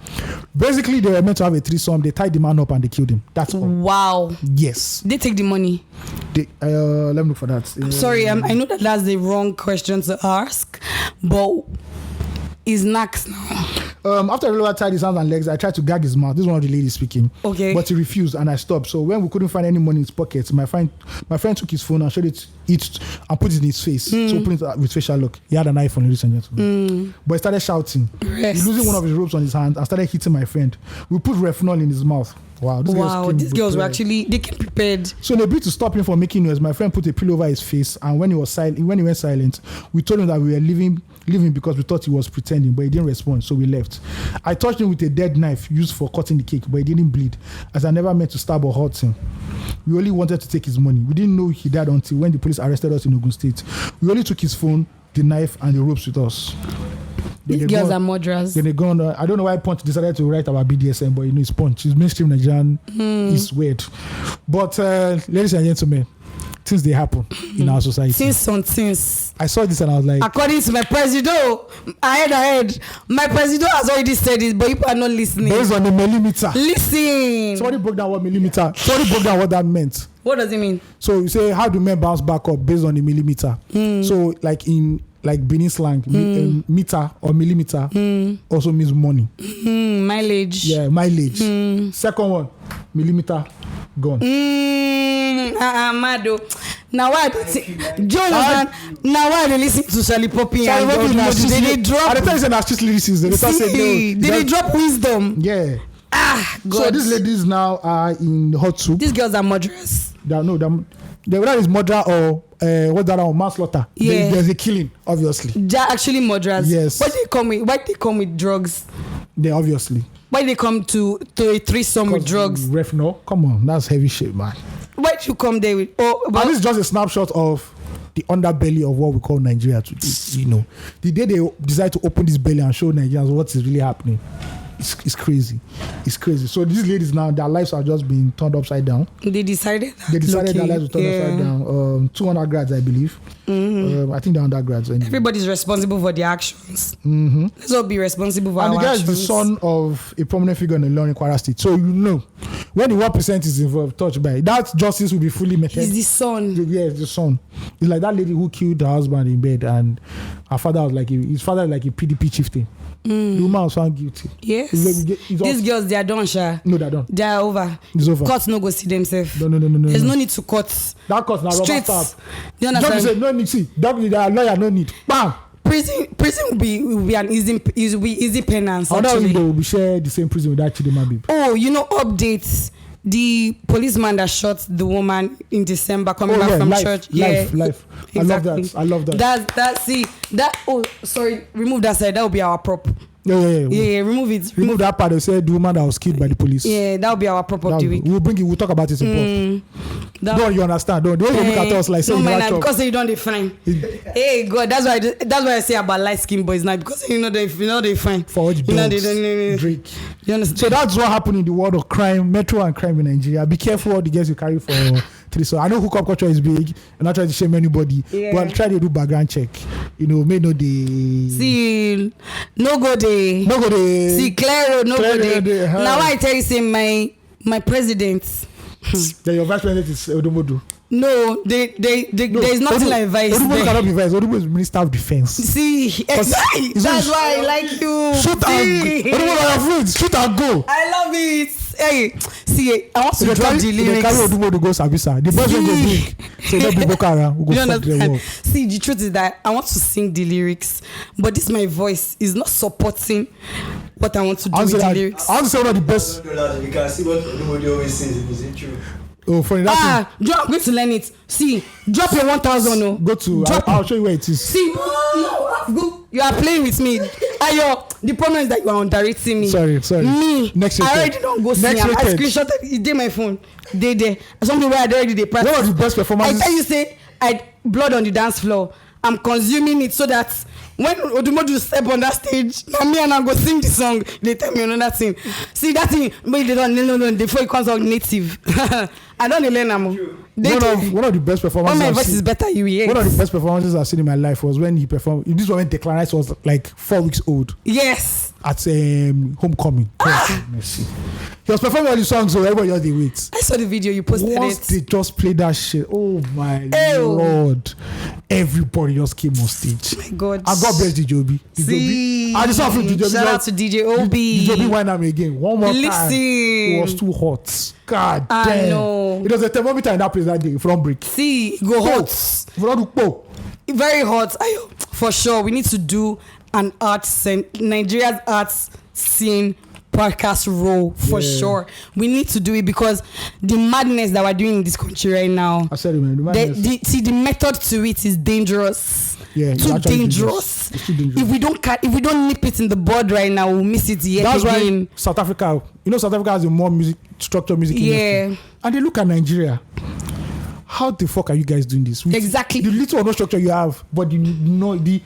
Basically, they were meant to have a threesome. They tied the man up and they killed him. That's all. Wow. Yes. They take the money. Let me look for that. I'm sorry. I know that's the wrong question to ask, but is next now. After Lola tied his hands and legs, I tried to gag his mouth. This is one of the ladies speaking. Okay. But he refused and I stopped. So when we couldn't find any money in his pockets, my friend took his phone and showed it and put it in his face. So open it with facial look. He had an iPhone, ladies and gentlemen. But he started shouting. He's losing one of his ropes on his hand and started hitting my friend. We put Refnol in his mouth. Wow, These girls were actually, they came prepared. So in a bid to stop him from making noise, my friend put a pillow over his face, and when he went silent, we told him that we were leaving because we thought he was pretending, but he didn't respond, so we left. I touched him with a dead knife used for cutting the cake, but he didn't bleed, as I never meant to stab or hurt him. We only wanted to take his money. We didn't know he died until when the police arrested us in Ogun State. We only took his phone, the knife, and the ropes with us. These girls are murderers. Then they go on. I don't know why Punch decided to write about BDSM, but it's Punch. It's mainstream Nigerian. It's weird. But ladies and gentlemen, things they happen in our society. Things. I saw this and I was like, according to my president, ahead. My president has already said it, but people are not listening. Based on the millimeter. Listen. Somebody broke down what millimeter. Somebody broke down what that meant. What does it mean? So you say, how do men bounce back up based on the millimeter? So like in Benin slang, meter or millimeter also means money. Mileage. Yeah, mileage. Second one, millimeter gone. Mado. Now why Jonathan? Now why they listen to Sally Poppy and they drop? At the time, they street lyricists. They drop wisdom. Yeah. God. So these ladies now are in hot soup. These girls are murderers. Whether it's murder or manslaughter. Yeah. There's a killing, obviously. They're actually murderers. Yes. Why they come with drugs? They obviously. Why they come to a threesome with drugs? Ref, no, come on, that's heavy shit, man. Why do you come there with? And this is just a snapshot of the underbelly of what we call Nigeria today. You know, the day they decide to open this belly and show Nigerians what is really happening, it's crazy. It's crazy. So these ladies now, their lives are just being turned upside down. They decided their lives were turned upside down. 2 undergrads, I believe. I think they're undergrads. Anyway. Everybody's responsible for their actions. Let's all be responsible for our actions. And the guy is the son of a prominent figure in the law in Kwara State. So you know, when the 1% is involved, touched by that, justice will be fully met. He's the son. Yes, the son. It's like that lady who killed her husband in bed, and her father was like his father was like a PDP chieftain. The woman was found guilty. Yes. These girls, they are done, Sha. No, they're done. They are over. It's over. Court no go see themselves. No. There's no need to cut. That court now rubber stamp. You understand? Don't say no need. See, their lawyer no need. Bam. Prison will be an easy penance. I don't think they will be share the same prison with that Chidema babe. Oh, updates. The policeman that shot the woman in December coming back from church. Life. Exactly. I love that. Sorry, remove that side. That will be our prop. Yeah. Remove it. Remove that part. They said the woman that was killed by the police. Yeah, that will be our prop of the week. We'll bring it. We'll talk about it in Don't you understand? Don't you look at us like saying because you don't define. Hey God, that's why I say about light skin boys now, because they fine. For what you don't Drake. You understand? So that's what happened in the world of crime, metro and crime in Nigeria. Be careful what the girls you carry for Threesome. I know hookup culture is big. I'm not trying to shame anybody, but try to do background check. May know the see no go there. See Claro no go there. Now I tell you, say my president. Then your vice president is Odumodu. No, there is nothing like vice. Odumodu cannot be vice. Odumodu is Minister of Defense. See, exactly. That's why I like you. Shoot and go. Odumodu are your friends. Shoot and go. I love it. Hey, see, I want to drop the lyrics. They carry Odumodu go Sabisa. The boys will go big. So let people carry. We go fuck them up. See, the truth is that I want to sing the lyrics, but this my voice is not supporting what I want to do with the lyrics. I want to say one of the best. You can see what Odumodu always says. Is it true? Oh, funny that thing. I'm going to learn it. See, drop your 1,000. No. Go to. I'll show you where it is. See, you are playing with me. The problem is that you are underrating me. Sorry. Me. Next I already don't go see. I screenshot it. My phone. They. Something where I already practice. One of the best performances. I tell you, say, I blood on the dance floor. I'm consuming it so that when Odumodu step on that stage, me and I go sing the song, they tell me another thing. See that thing, but they don't. No. Before it comes out native, I don't learn them. One of the best performances. My voice is better. You hear? One of the best performances I've seen in my life was when he performed. This was when Declarice was like 4 weeks old. Yes. At Homecoming. Mercy. He was performing all the songs, so everybody just wait. I saw the video you posted. Once they just played that shit, oh my Lord, everybody just came on stage. My God. And God bless DJ Obi. Shout out to DJ Obi. DJ Obi wine am again. One more time. It was too hot. God damn. I know. It was a thermometer in that place that day from break. See, go hot. Very hot. For sure. We need to do an art scene, Nigeria's arts scene podcast role for sure. We need to do it because the madness that we're doing in this country right now. I said it, man. The madness. The method to it is dangerous. Yeah, too dangerous. It's too dangerous. If we don't nip it in the bud right now, we'll miss it yet That's again. why South Africa, South Africa has a more structured music industry. And they look at Nigeria. How the fuck are you guys doing this? Exactly. The little or no structure you have, but the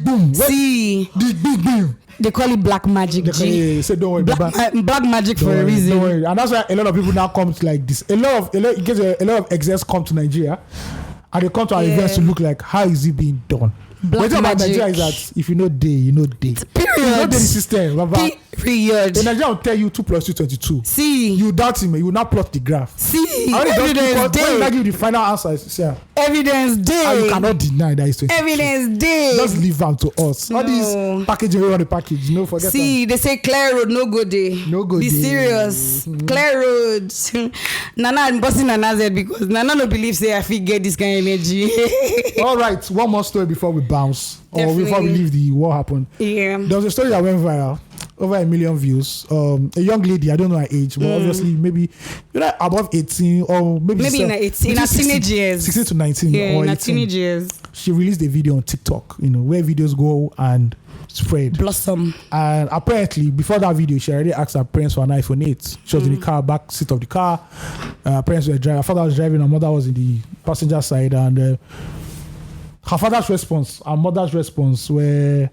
boom. See, the big boom. They call it black magic. Say don't worry. Black magic for a reason. Don't worry. And that's why a lot of people now come to like this. A lot of execs come to Nigeria, and they come to our events to look like how is it being done. Black about magic. Nigeria is that if you know day, you know day. Period. You know the system. Period. In Nigeria will tell you 2 + 2 22. See. You doubt him. You will not plot the graph. See. Evidence day. When I give you the final answer, yeah. Evidence day. And you cannot deny that it's 22. Evidence day. Just leave them to us. All these packaging on the package, forget See, they say clear road, no go day. No go Be day. serious. Clear road. Nana, I'm busting Nana's head because Nana no believe say I fit get this kind of energy. All right, one more story before we bounce. Definitely. Or before we leave what happened. Yeah. There was a story that went viral. Over 1 million views. A young lady, I don't know her age, but obviously maybe above 18 or maybe in her teenage years. 16 to 19 yeah, or in 18. her teenage years. She released a video on TikTok, where videos go and spread. Blossom. And apparently, before that video, she already asked her parents for an iPhone 8. She was in the car, back seat of the car. Her parents were driving. Her father was driving, her mother was in the passenger side, and her father's response, her mother's response were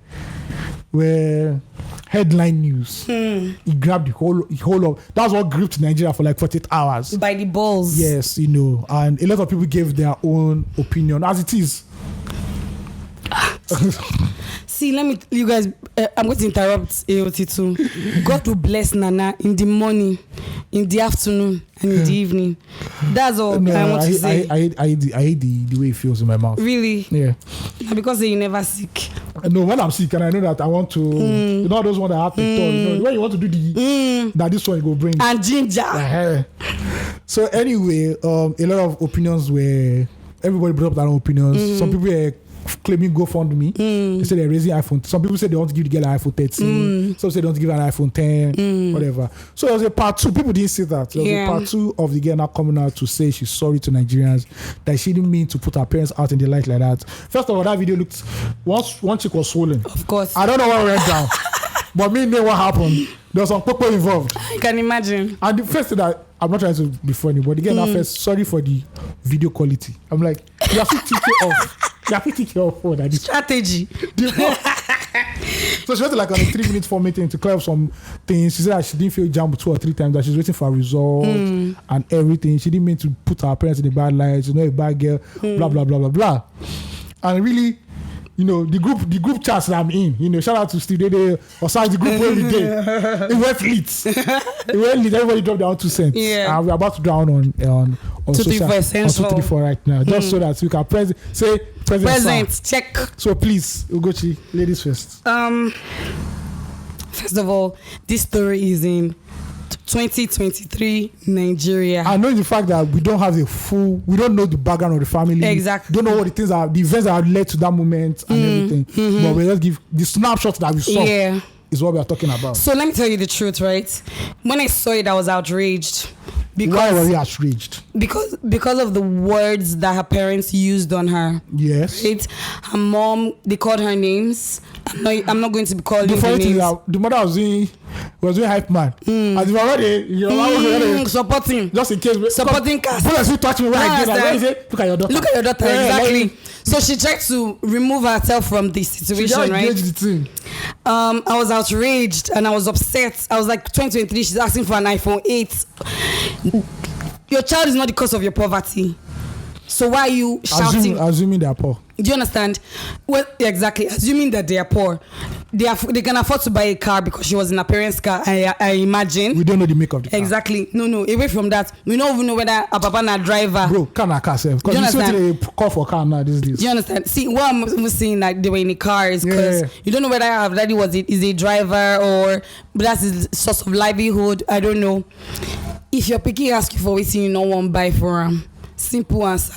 headline news. He grabbed the whole of that's what gripped Nigeria for like 48 hours. By the balls. Yes, and a lot of people gave their own opinion as it is. See, you guys, I'm going to interrupt AOT2. God will bless Nana in the morning, in the afternoon, and in the evening. That's all I want to say. I hate the way it feels in my mouth. Really? Yeah. Because you're never sick. No, when I'm sick and I know that I want to, those ones that have to talk, when you want to do that this one will bring. And ginger. So anyway, a lot of opinions everybody brought up their own opinions. Some people were claiming GoFundMe. They say they're raising iPhone. Some people say they want to give the girl an iPhone 13. Some say they want to give her an iPhone 10, whatever. So there was a part 2. People didn't say that. There was a part 2 of the girl now coming out to say she's sorry to Nigerians, that she didn't mean to put her parents out in the light like that. First of all, that video looked, one chick was swollen. Of course. I don't know what went down. But me know what happened. There was some people involved. I can imagine. And the first thing that I'm not trying to be funny, but again, first, sorry for the video quality. I'm like, you have to take it off. You have to take your phone. Strategy. So she went to like on a 3-minute formatting to clear up some things. She said that she didn't feel jammed 2 or 3 times, that she's waiting for a result and everything. She didn't mean to put her parents in a bad light. She's not a bad girl, blah, blah, blah, blah, blah. And really, the group chats that I'm in, shout out to Steve Dede or Sarge, the group where we did. It went lit. Everybody dropped their own 2 cents. Yeah. And we're about to drown on 234 right now. Just so that we can say present. Check. So please, Ugochi, ladies first. First of all, this story is in 2023 Nigeria. I know the fact that we don't have we don't know the background of the family. Exactly. Don't know what the events that have led to that moment and everything. But we just give the snapshot that we saw is what we are talking about. So let me tell you the truth, right? When I saw it, I was outraged. Why were you outraged? Because of the words that her parents used on her. Yes. Right? Her mom, they called her names. I'm not going to be calling her names. The mother was doing hype man. As if already, supporting. Just in case. Supporting cast. Bullets will touch me right there. Look at your daughter. Look at your daughter, exactly. So she tried to remove herself from this situation, right? The thing. I was outraged and I was upset. I was like, 2023, she's asking for an iPhone 8. Your child is not the cause of your poverty. So why are you shouting? Assuming they are poor. Do you understand? Well, exactly. Assuming that they are poor, they can afford to buy a car because she was in her parents' car. I imagine. We don't know the make of the car. Exactly. No. Away from that, we don't even know whether a papa na driver. Bro, car self. Because you see they call for car now these days. Do you understand? See, what I'm saying that they were in the car is because you don't know whether her daddy is a driver or that's his source of livelihood. I don't know. If your picky ask you for waiting, you don't want to buy for him. Simple answer.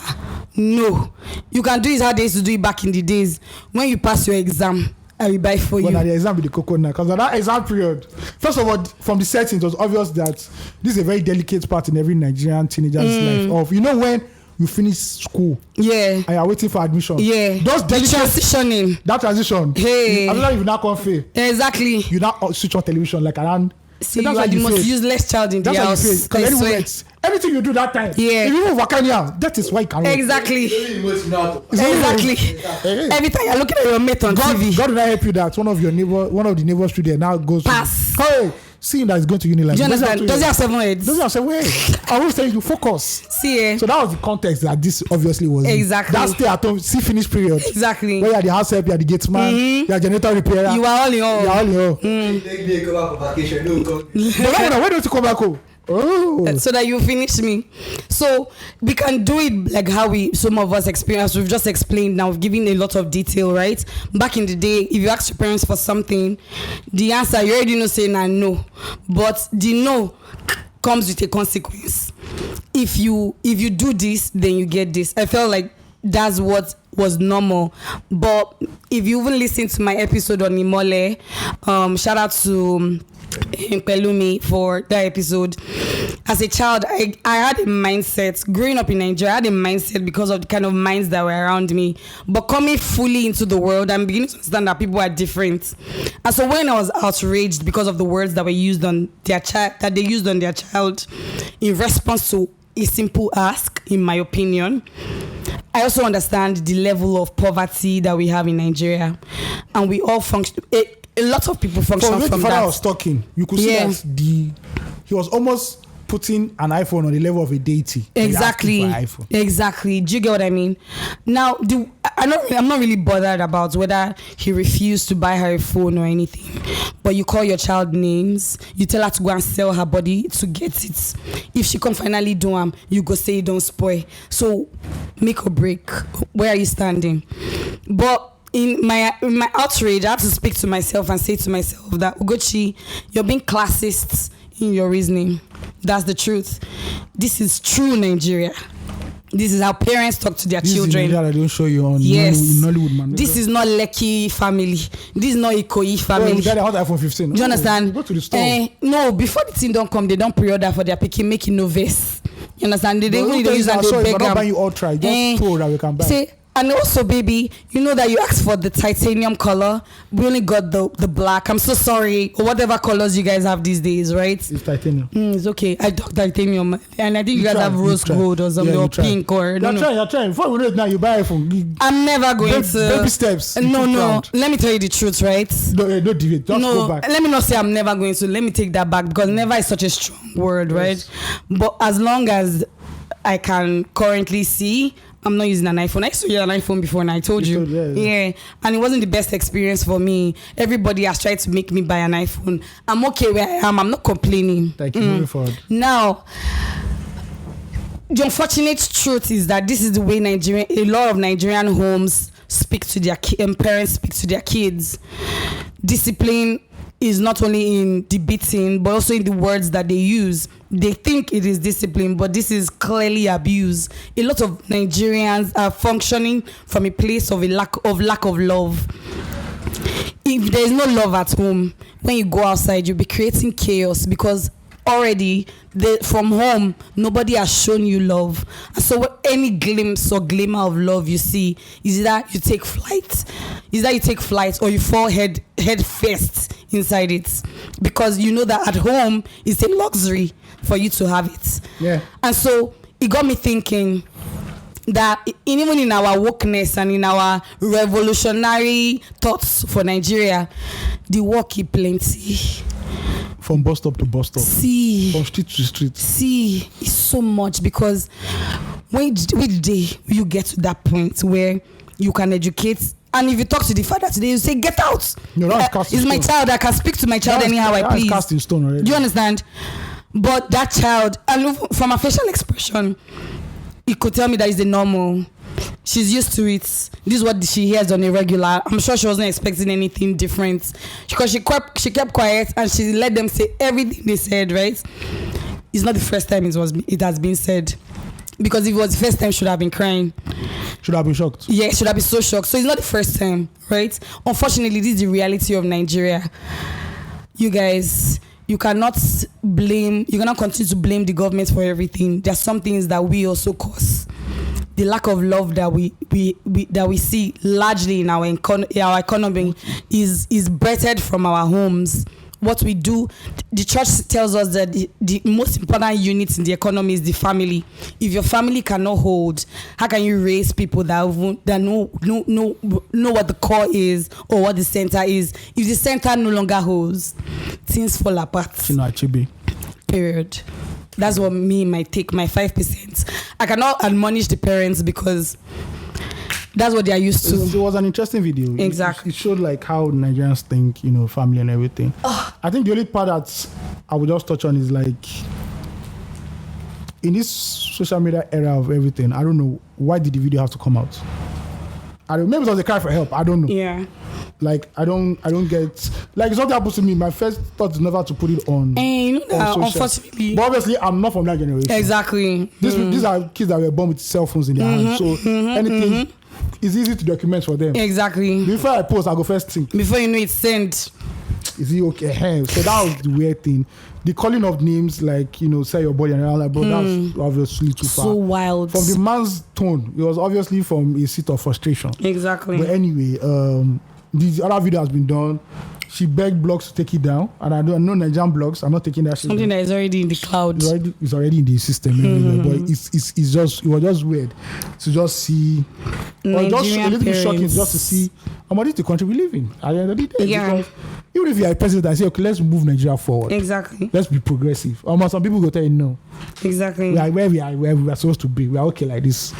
No. You can do it how they used to do it back in the days when you pass your exam I will buy for But you. the exam with the coconut, because that exam period, first of all, from the setting, it was obvious that this is a very delicate part in every Nigerian teenager's life. Of when you finish school, Yeah. and you're waiting for admission. Yeah. Those The delicate transitioning. that transition. Hey. I don't know if you now come fail. Exactly. You now switch on television like around. See, that's you how are the most fail. useless child in the That's how you house. fail. Because I anyway, swear. everything you do that time. Yeah. If you move Wakania, that is why you can win. Exactly. It's only- Exactly. Hey. Every time you're looking at your mate on TV. God will not help you that one of the neighbor students now goes Pass. Hey, seeing that he's going to uni like Do you understand? Does he have 7 heads? Doesn't have 7 heads. I was telling you focus. See, eh? So that was the context that this obviously was. Exactly. That stay at home, see finish period. Exactly. Where you are the house help, you are the gate man, you are generator repairer. You are all in all. You are all in all. Take me come back from vacation. No, come. But now, why don't you come back home? Oh. So that you finish me. So we can do it like how some of us experience. We've just explained now. We've given a lot of detail, right? Back in the day, if you ask your parents for something, the answer you already know saying no. But the no comes with a consequence. If you do this, then you get this. I felt like that's what was normal. But if you even listen to my episode on Imole, shout out to Pelumi for that episode. As a child, I had a mindset. Growing up in Nigeria, I had a mindset because of the kind of minds that were around me. But coming fully into the world, I'm beginning to understand that people are different. And so when I was outraged because of the words that were used on their child, that they used on their child, in response to a simple ask, in my opinion, I also understand the level of poverty that we have in Nigeria, and we all function. A lot of people function So when from the father that. was talking, you could see that he was almost putting an iPhone on the level of a deity. Exactly. Exactly. Do you get what I mean? Now, I'm not really bothered about whether he refused to buy her a phone or anything. But you call your child names. You tell her to go and sell her body to get it. If she can finally do them, you go say don't spoil. So make or break. Where are you standing? But in my outrage, I have to speak to myself and say to myself that Ugochi, you're being classist in your reasoning. That's the truth. This is true Nigeria. This is how parents talk to their children. This is don't show you on Nollywood, man. This is not Lekki family. This is not Ikoyi family. Oh, they have iPhone 15. Do you understand? Go to the store. No, before the thing don't come, they don't pre-order for their pikin, making no vest. You understand? They don't use and they beg them. Buy you all try. Just pro that we can buy. Say, and also, baby, you know that you asked for the titanium color. We only got the black. I'm so sorry. Or whatever colors you guys have these days, right? It's titanium. It's okay. I dug titanium. And I think you guys have rose gold or something, or pink or... You're trying. Before we know it now, you buy iPhone. I'm never going to... Baby steps. No. Let me tell you the truth, right? No, deviate. Just go back. Let me not say I'm never going to. Let me take that back, because never is such a strong word, right? But as long as I can currently see, I'm not using an iPhone. I used to use an iPhone before, and I told you. Yeah. And it wasn't the best experience for me. Everybody has tried to make me buy an iPhone. I'm okay where I am. I'm not complaining. Thank you. Moving forward. Now, the unfortunate truth is that this is the way a lot of Nigerian homes speak to their parents speak to their kids. Discipline is not only in the beating, but also in the words that they use. They think it is discipline, but this is clearly abuse. A lot of Nigerians are functioning from a place of lack of love. If there is no love at home, when you go outside, you'll be creating chaos, because already from home nobody has shown you love. And so any glimpse or glimmer of love you see is that you take flight or you fall head first inside it, because you know that at home it's a luxury for you to have it. Yeah. And so it got me thinking that even in our wokeness and in our revolutionary thoughts for Nigeria, the work is plenty. From bus stop to bus stop. See. From street to street. See, it's so much, because which day you get to that point where you can educate, and if you talk to the father today, you say, get out. No, that's cast in it's my stone. child. I can speak to my child anyhow I please. Cast in stone already. Do you understand? But that child, and from a facial expression, he could tell me that is the normal. She's used to it. This is what she hears on a regular. I'm sure she wasn't expecting anything different, because she kept quiet and she let them say everything they said, right? It's not the first time it has been said, because if it was the first time, she should have been crying. Should have been shocked. Yeah, should have been so shocked. So it's not the first time, right? Unfortunately, this is the reality of Nigeria. You guys, you cannot continue to blame the government for everything. There's some things that we also cause. The lack of love that we see largely in our economy is birthed from our homes. What we do, the church tells us that the most important unit in the economy is the family. If your family cannot hold, how can you raise people that know what the core is or what the center is? If the center no longer holds, things fall apart. Period. That's what my 5%. I cannot admonish the parents because that's what they are used to. It was an interesting video. Exactly. It showed like how Nigerians think, family and everything. I think the only part that I would just touch on is like, in this social media era of everything, I don't know, why did the video have to come out? I don't, maybe it was a cry for help. I don't know. Yeah. Like I don't get, like, if something happens to me, my first thought is never to put it on. And unfortunately, but obviously I'm not from that generation. Exactly. These are kids that were born with cell phones in their hands, so anything is easy to document for them. Exactly. Before I post, I go first think. Before you know it, send. Is he okay? So that was the weird thing. The calling of names, like, sell your body and all that, but that's obviously too far. So wild. From the man's tone, it was obviously from a seat of frustration. Exactly. But anyway, the other video has been done. She begged blogs to take it down, and I don't know Nigerian blogs. I'm not taking that shit. Something that is already in the cloud. It's already in the system, but it was just weird to just see, or just a little bit shocking just to see how much is the country we live in at the end of the day. Yeah. Because even if you are a president, I say, okay, let's move Nigeria forward. Exactly. Let's be progressive. Some people go tell you no. Exactly. We are where we are supposed to be. We are okay like this.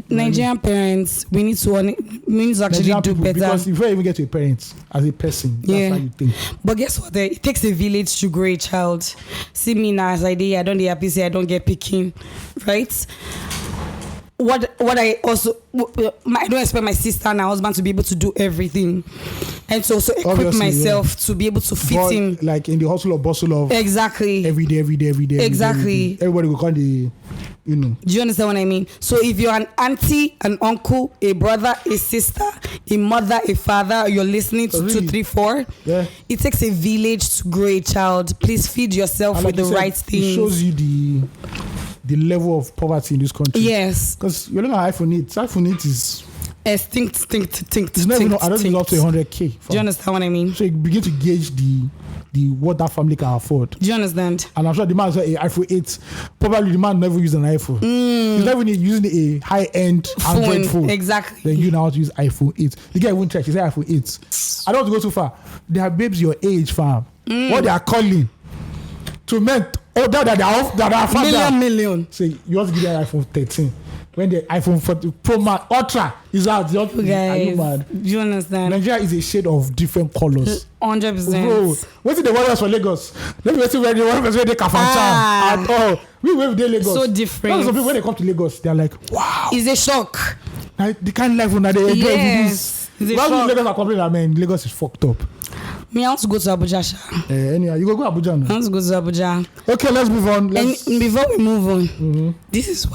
Nigerian parents, we need to actually Nigerian do people, better. Because before you even get to a parent as a person, that's how you think. But guess what? It takes a village to grow a child. See me now as I don't get happy, say I don't get picking, right? What I also, I don't expect my sister and her husband to be able to do everything, and to also equip myself to be able to fit in, like in the hustle or bustle of exactly every day. Exactly. Everybody will call the, Do you understand what I mean? So if you're an auntie, an uncle, a brother, a sister, a mother, a father, you're listening to 2, 3, 4. Yeah. It takes a village to grow a child. Please feed yourself with the right things. It shows you the level of poverty in this country. Yes. Because you're looking at iPhone 8. iPhone 8 is... Stink. It's not even, I don't think it's up to 100K. Do you understand what I mean? So you begin to gauge the what that family can afford. Do you understand? And I'm sure the man said an iPhone 8. Probably the man never used an iPhone. He's never using a high-end Android phone. Exactly. Then you know how to use iPhone 8. The guy won't check. He said iPhone 8. I don't want to go too far. They are babes your age, fam. What they are calling to men older than their father. Million. Say you want to give them iPhone 13. When the iPhone 40 Pro Max Ultra is out, are you mad? Do you understand? Nigeria is a shade of different colors. 100%. Bro, what's the warriors for Lagos? Let me see where they Kafanchan at all. We wave they Lagos. So different. Some people when they come to Lagos, they're like, wow. It's a shock. Like, the kind of life that they enjoy with this. It's a Why shock. Lagos are complaining that, man, Lagos is fucked up. Me, I want to go to Abuja. Anyhow, you go Abuja now. I want to go to Abuja. Okay, let's move on. And before we move on, this is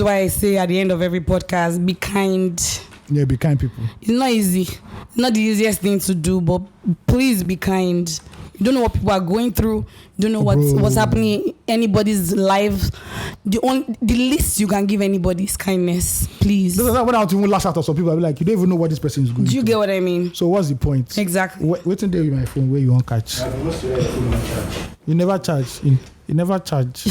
why I say at the end of every podcast, be kind. Yeah, be kind people. It's not easy. It's not the easiest thing to do, but please be kind. You don't know what people are going through. You don't know what's happening in anybody's life. The least you can give anybody is kindness. Please. When I want to lash out at some people, I'll be like, you don't even know what this person is going through. Do you get what I mean? So what's the point? Exactly. Waiting there with my phone where you won't catch. You never charge. You never charge.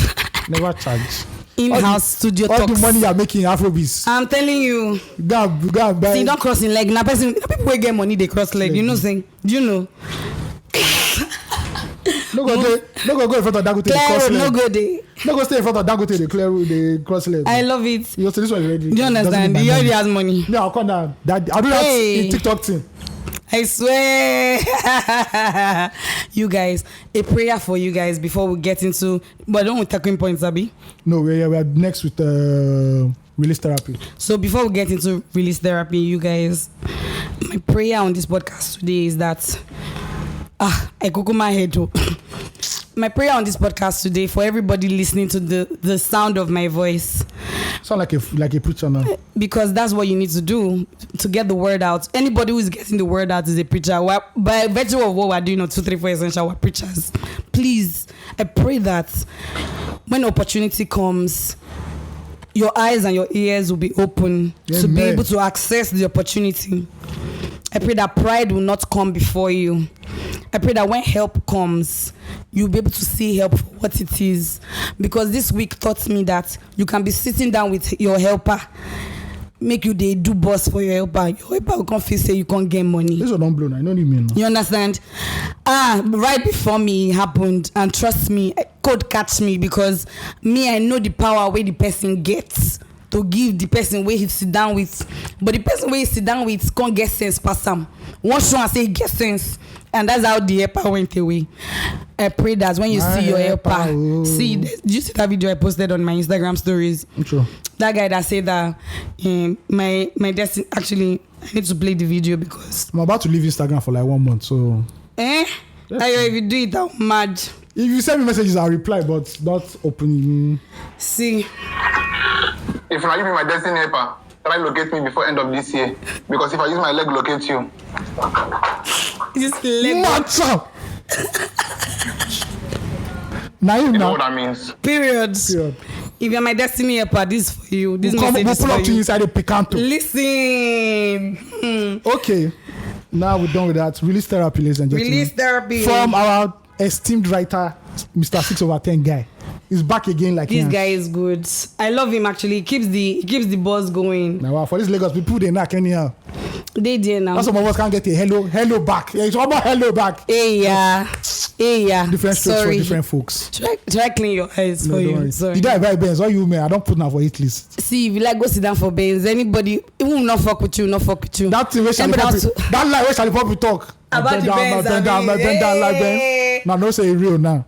Never charge. In-house studio all talks. The money you're making in Afrobeats. I'm telling you. Go and buy. See, don't cross in leg. Now people will get money, they cross leg. You know saying? Do you know? No go in front of Dangote the cross leg. No go there. No go stay in front of Dangote the cross leg. I love it. You know, so this one already. Do you understand? He already has money. Yeah, I'll come down. I'll do that in TikTok thing. I swear. You guys, a prayer for you guys before we get into, but don't we talking points, Abby? No, we are next with release therapy. So before we get into release therapy, you guys, my prayer on this podcast today is that I cook my head. my prayer on this podcast today for everybody listening to the sound of my voice. Sound like a preacher now. Because that's what you need to do to get the word out. Anybody who is getting the word out is a preacher. By virtue of what we're doing on 234 Essential, we're preachers. Please, I pray that when opportunity comes, your eyes and your ears will be open to be able to access the opportunity. I pray that pride will not come before you. I pray that when help comes, you'll be able to see help for what it is. Because this week taught me that you can be sitting down with your helper, make you they do boss for your helper. Your helper will come feel say you can't get money. This is don't blow. I know what you mean. You understand? Right before me happened, and trust me, could catch me because I know the power where the person gets to give the person where he sit down with. But the person where he sit down with can't get sense past him. One show and say get sense. And that's how the helper went away. I pray that when you see your helper, did you see that video I posted on my Instagram stories? Sure. That guy that said that my destiny, actually, I need to play the video because I'm about to leave Instagram for like 1 month, so. If you do it, I'm mad. If you send me messages, I'll reply, but not open. See. If I give me my destiny helper, try locate me before end of this year. Because if I use my leg locate you. Just leg. What's up? Now you know what that means. Period. If you're my destiny helper, this is for you. This message is for you. We'll pull up to you inside the Picanto. Listen. Okay. Now we're done with that. Release therapy, ladies and gentlemen. Release therapy. From our esteemed writer, Mr. 6/10 guy. He's back again like this guy is good. I love him actually. He keeps the buzz going. Now wow, for this Lagos people they knock anyhow. They did now. That's some of us can't get a hello back. Yeah, it's all about hello back. Hey yeah. Different strokes for different folks. Should I clean your eyes for you? Sorry. Did I buy Benz? All you man, I don't put now for 8 list. See, if you like go sit down for Benz, anybody who will not fuck with you, not fuck with you. That thing where Charlie that lie where Charlie Poppy talk. About the Benz. Bend down like Benz. Now no say it real now.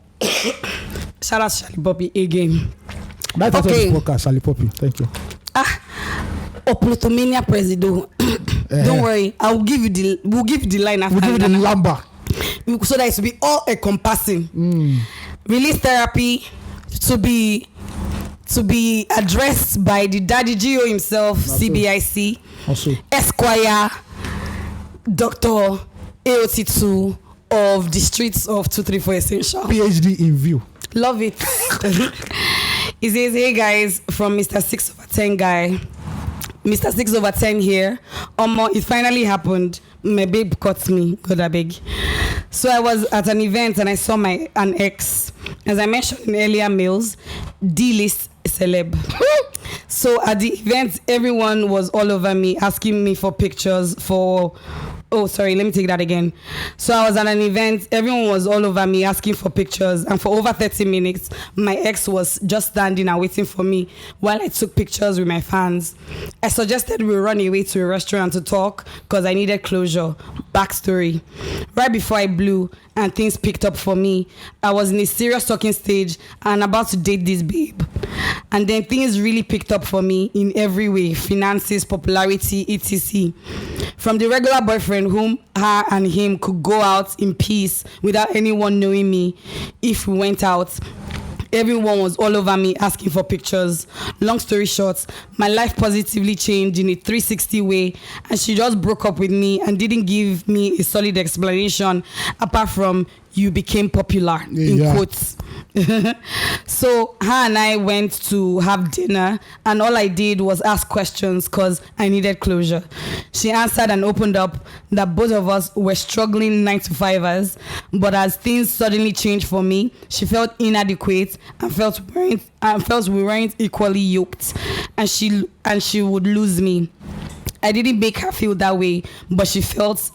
Shout out Charlie Poppy again. That's okay. The podcast, Charlie Poppy. Thank you. Oplotomania Presido. Don't worry. We'll give you the line after. We'll give you the number. So that it will be all encompassing. Release therapy to be addressed by the Daddy Gio himself, CBIC, also Esquire, Dr. AOT2 of the streets of 234 Essential. PhD in view. Love it. He says, hey guys, from Mr. 6/10 guy. Mr. 6/10 here. It finally happened. My babe caught me. God, I beg. So I was at an event and I saw an ex. As I mentioned in earlier mails, D-list celeb. So at the event, everyone was all over me, asking me for pictures for... Oh, sorry, let me take that again. So I was at an event, everyone was all over me asking for pictures, and for over 30 minutes, my ex was just standing and waiting for me while I took pictures with my fans. I suggested we run away to a restaurant to talk because I needed closure. Backstory. Right before I blew and things picked up for me, I was in a serious talking stage and about to date this babe. And then things really picked up for me in every way, finances, popularity, etc. From the regular boyfriend whom her and him could go out in peace without anyone knowing me if we went out, everyone was all over me asking for pictures. Long story short, my life positively changed in a 360 way, and she just broke up with me and didn't give me a solid explanation apart from "you became popular" in quotes. So her and I went to have dinner, and all I did was ask questions because I needed closure. She answered and opened up that both of us were struggling 9-to-5ers, but as things suddenly changed for me, she felt inadequate and felt we weren't equally yoked, and she would lose me. I didn't make her feel that way, but she felt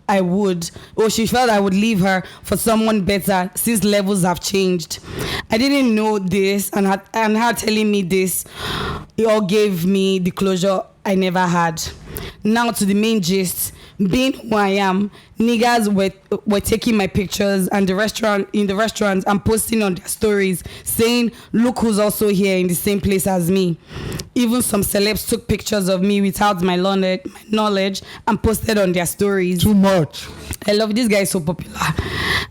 I would leave her for someone better since levels have changed. I didn't know this, and her telling me this, it all gave me the closure I never had. Now to the main gist. Being who I am, niggas were taking my pictures and in the restaurant and posting on their stories saying, look who's also here in the same place as me. Even some celebs took pictures of me without my knowledge and posted on their stories. Too much. I love this guy, is so popular.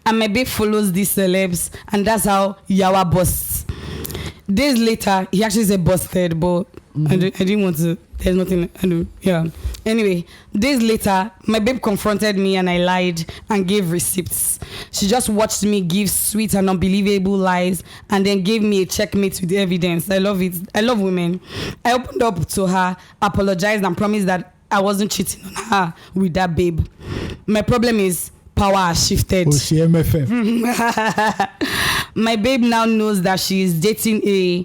And my babe follows these celebs, and that's how Yawa busts. Days later, he actually said busted, but I didn't want to. There's nothing. I do. Yeah. Anyway, days later, my babe confronted me and I lied and gave receipts. She just watched me give sweet and unbelievable lies and then gave me a checkmate with evidence. I love it. I love women. I opened up to her, apologized, and promised that I wasn't cheating on her with that babe. My problem is power has shifted. Oh, she MFM. My babe now knows that she is dating a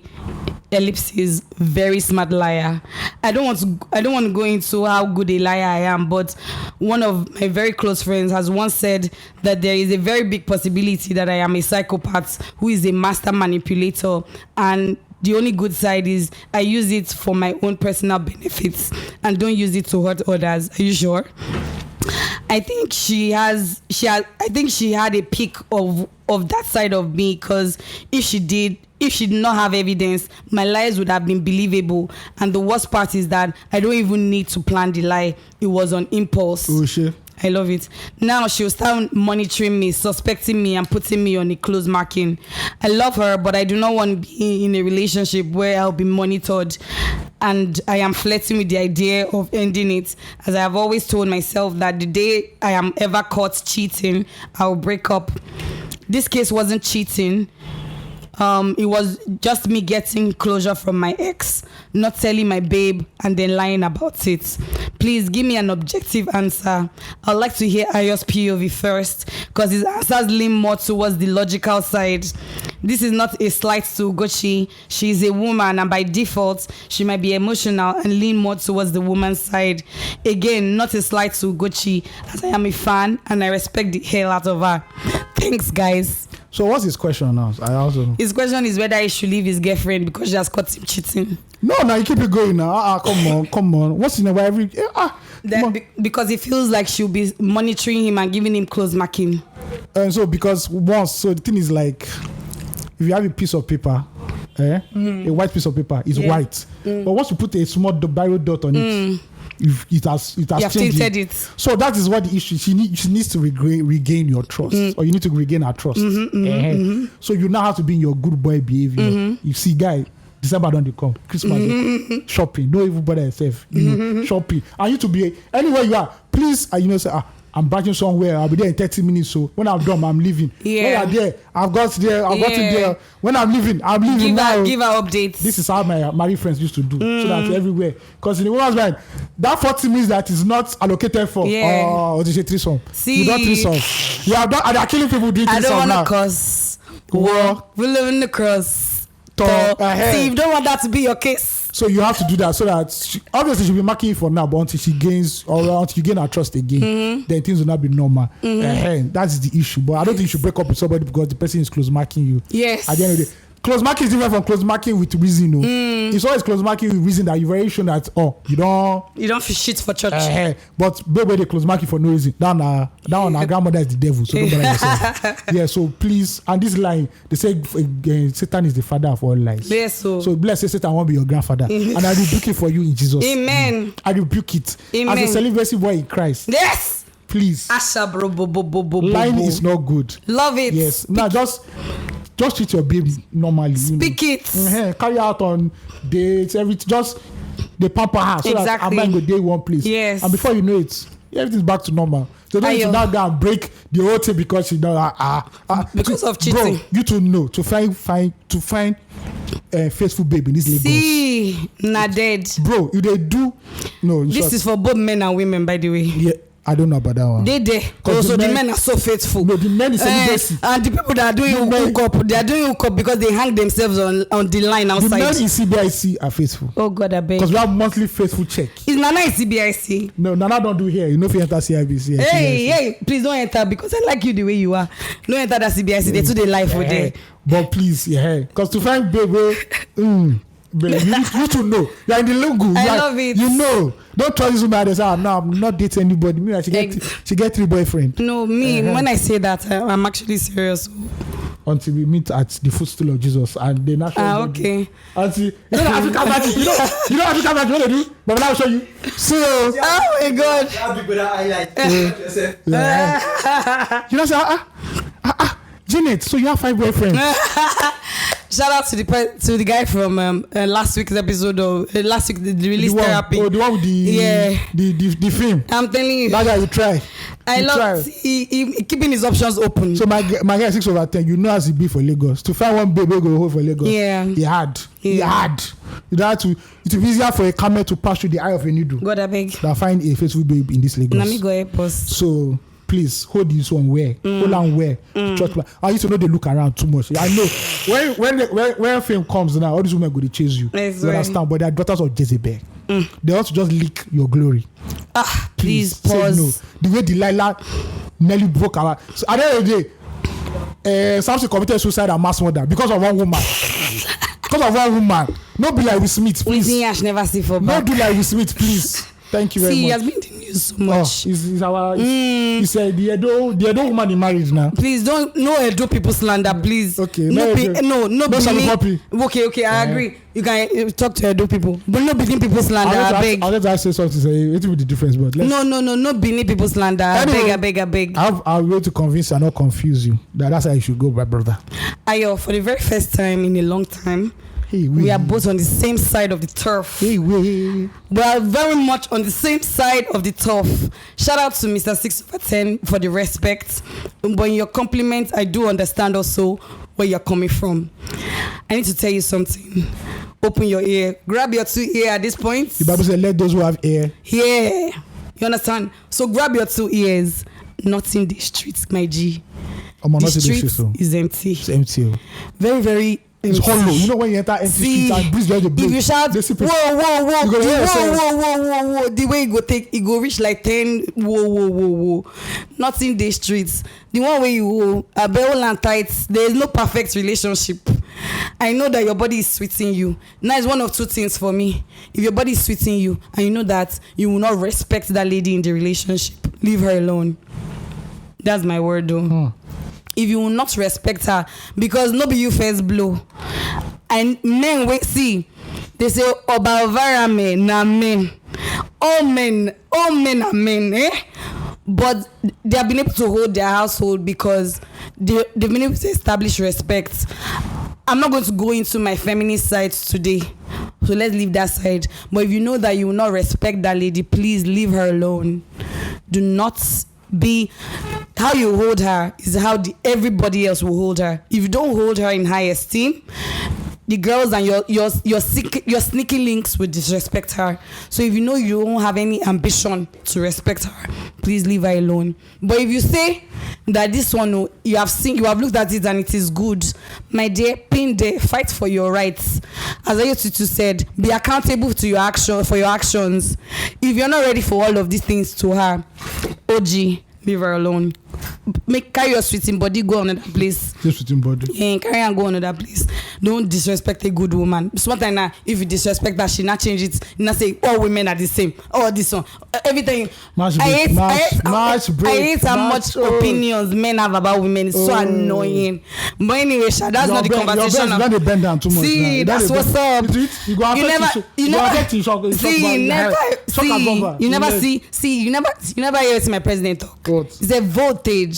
ellipsis very smart liar. I don't want to go into how good a liar I am, but one of my very close friends has once said that there is a very big possibility that I am a psychopath who is a master manipulator, and the only good side is I use it for my own personal benefits and don't use it to hurt others. Are you sure? I think she had a peek of that side of me, because if she did not have evidence, my lies would have been believable. And the worst part is that I don't even need to plan the lie. It was on impulse. Oh shit. I love it. Now she'll start monitoring me, suspecting me, and putting me on a close marking. I love her, but I do not want to be in a relationship where I'll be monitored. And I am flirting with the idea of ending it, as I have always told myself that the day I am ever caught cheating, I'll break up. This case wasn't cheating. It was just me getting closure from my ex, not telling my babe and then lying about it. Please give me an objective answer. I'd like to hear Ayo's POV first, because his answers lean more towards the logical side. This is not a slight to Ugochi. She is a woman, and by default, she might be emotional and lean more towards the woman's side. Again, not a slight to Ugochi, as I am a fan and I respect the hell out of her. Thanks, guys. So what's his question now? His question is whether he should leave his girlfriend because she has caught him cheating. No, you keep it going now. Come on. Once in a while, because he feels like she'll be monitoring him and giving him close marking. And so the thing is, like, if you have a piece of paper, a white piece of paper is white, but once you put a small barrel dot on it, it has changed it. So that is what the issue. She needs to regain your trust, or you need to regain her trust. So you now have to be in your good boy behavior. You see, guy, December don't come, Christmas shopping, no even bother yourself, shopping. And you to be anywhere you are, please, say, I'm branching somewhere. I'll be there in 30 minutes. So when I'm done, I'm leaving. Yeah. When I'm there, I've got there. When I'm leaving, I'm leaving now. Give her updates. This is how my married friends used to do. So that's everywhere. Because in the woman's mind, that 40 minutes that is not allocated for threesome. See, you don't threesome. You are done, and they're killing people doing threesome now. I don't want to cause war. We live in the cross. See, you don't want that to be your case. So you have to do that, so that obviously she'll be marking you for now, but until she gains, or until you gain her trust again, then things will not be normal. That's the issue. But I don't think you should break up with somebody because the person is close marking you. Yes. At the end of the day, close marking is different from close marking with reason. It's always close marking with reason that you're very sure that you don't feel shit for church. But baby, they close marking for no reason. Down our grandmother is the devil, so don't bother yourself. Yeah, so please, and this line, they say Satan is the father of all lies. Yes, so bless you, Satan won't be your grandfather. And I rebuke it for you in Jesus. Amen. I rebuke it. Amen. As a celibacy boy in Christ. Yes. Please. Asha bro Lying is not good. Love it. Yes. Now just treat your baby normally. Speak it. Carry out on dates, everything. Just they pamper her so that her mind go day one place. Yes. And before you know it, everything's back to normal. So don't need to now go and break the whole thing because you know because of cheating. Bro, you to know to find faithful baby in this Lagos. See, not dead. Bro, if they do this is for both men and women, by the way. Yeah. I don't know about that one. They also the men are so faithful. No, the men is celibacy. And the people that are doing hookup, they are doing hookup because they hang themselves on the line outside. The men in CBIC are faithful. Oh God, I beg. Because we have monthly faithful check. Is Nana in CBIC? No, Nana don't do here. You know if you enter CIBC. Hey, please don't enter because I like you the way you are. Don't enter that CBIC. They do the life for there. But please, because to find baby, you to know. You are in the logo. I love it. You know. Don't trust this woman and say, no, I'm not dating anybody. Maybe she get 3 boyfriends. No, when I say that, I'm actually serious. until we meet at the footstool of Jesus, and they naturally. Okay. Until you know the African magic, you know African magic. What they do? But I'll show you. So, Oh my God. I'll be better highlight. you know, say, Janet. So you have 5 boyfriends. Shout out to the guy from last week's episode of last week the release therapy. Oh, the one with the film. I'm telling you. That guy will try. I love he keeping his options open. So my guy 6/10. You know as he be for Lagos. To find one baby go hold for Lagos. Yeah. He had. You don't have to. It will be easier for a camel to pass through the eye of a needle. God, I beg. Than find a faithful babe in this Lagos. Let me go help us. So please hold this one where. Hold on where. Church plan. I used to know they look around too much. I know when fame comes now, all these women go to chase you. That's You right. understand? But they are daughters of Jezebel. They want to just leak your glory. Please say pause. no. The way Delilah nearly broke our. So at the end of the day, Samson committed suicide and mass murder because of one woman. Because of one woman. No be like Will Smith, please. Whitney Ash never see for No back. do like Will Smith, please. Thank you very See, he much. has been in the news so much. He's our. He's the Edo woman in marriage now. Please don't no Edo people slander, please. Okay, No no Benin. Okay, I agree. You can talk to Edo people, but no Benin people slander. I beg. I'll just say something. Say it will be the difference, but No Benin people slander. Anyway, I beg. I'll be able to convince you and not confuse you. That's how you should go, my brother. Ayo, for the very first time in a long time, we are both on the same side of the turf. We are very much on the same side of the turf. Shout out to Mr. 6/10 for the respect. But in your compliments, I do understand also where you're coming from. I need to tell you something. Open your ear. Grab your 2 ears at this point. The Bible says, let those who have ear. Yeah. You understand? So grab your 2 ears. Not in the streets, my G. The street is empty. It's empty. Very, very. It's hollow. You know when you enter empty streets and breeze the if you shout whoa, the way it go reach like 10 whoa. Not in the streets. The one way you Abel and tights, there is no perfect relationship. I know that your body is sweeting you. Now it's one of 2 things for me. If your body is sweeting you and you know that you will not respect that lady in the relationship, leave her alone. That's my word though. If you will not respect her, because no be you first blow. And men wait, see, they say Obavara men na men. All men are men, eh? But they have been able to hold their household because they've been able to establish respect. I'm not going to go into my feminist side today, so let's leave that side. But if you know that you will not respect that lady, please leave her alone. Do not be how you hold her is how everybody else will hold her. If you don't hold her in high esteem, the girls and your sneaky links will disrespect her. So if you know you don't have any ambition to respect her, please leave her alone. But if you say that this one you have looked at it and it is good, my dear, pin there, fight for your rights. As AOT2 said, be accountable to your actions. If you're not ready for all of these things to her, OG, leave her alone. Carry your sweeting body, go another place. Just sweeting body. Yeah, carry and go another place. Don't disrespect a good woman. Sometimes now, if you disrespect her, she not change it. You not say all women are the same. Oh, this one, everything. I hate how much opinions men have about women. It's so annoying. But anyway, that's not the conversation. You don't bend down too much. See, that's what's up. You never hear my president talk. It's a voltage.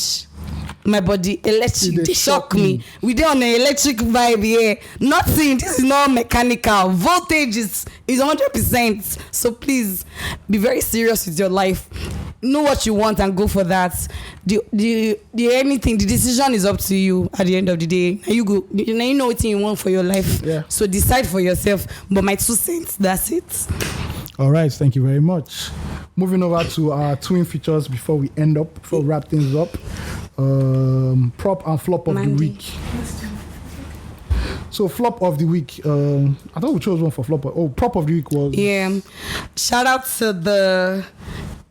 My body electric, they shock me. We dey on an electric vibe here. Nothing. This is not mechanical. Voltage is 100%. So please be very serious with your life. Know what you want and go for that. The decision is up to you at the end of the day. You go. You know what you want for your life. Yeah. So decide for yourself. But my 2 cents. That's it. All right, thank you very much. Moving over to our twin features before we wrap things up. Prop and flop of the week. So flop of the week. I thought we chose one for flop. Prop of the week was. Yeah. Shout out to the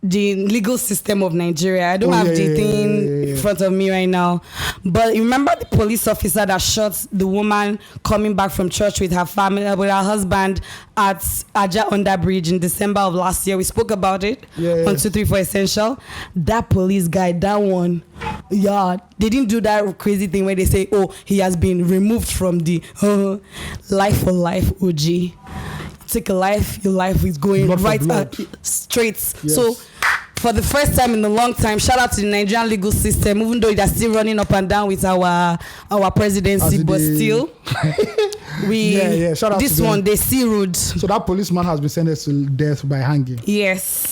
legal system of Nigeria. I don't have the thing in front of me right now, But remember the police officer that shot the woman coming back from church with her family, with her husband at Aja Under Bridge in December of last year? We spoke about it on 234 Essential. That police guy, that one, yeah, they didn't do that crazy thing where they say, oh, he has been removed from the life for life OG. Take a life, your life is going blood right straight. Yes. So for the first time in a long time, shout out to the Nigerian legal system, even though they're still running up and down with our presidency, but still shout out this to one, they see rude. So that policeman has been sentenced to death by hanging. Yes.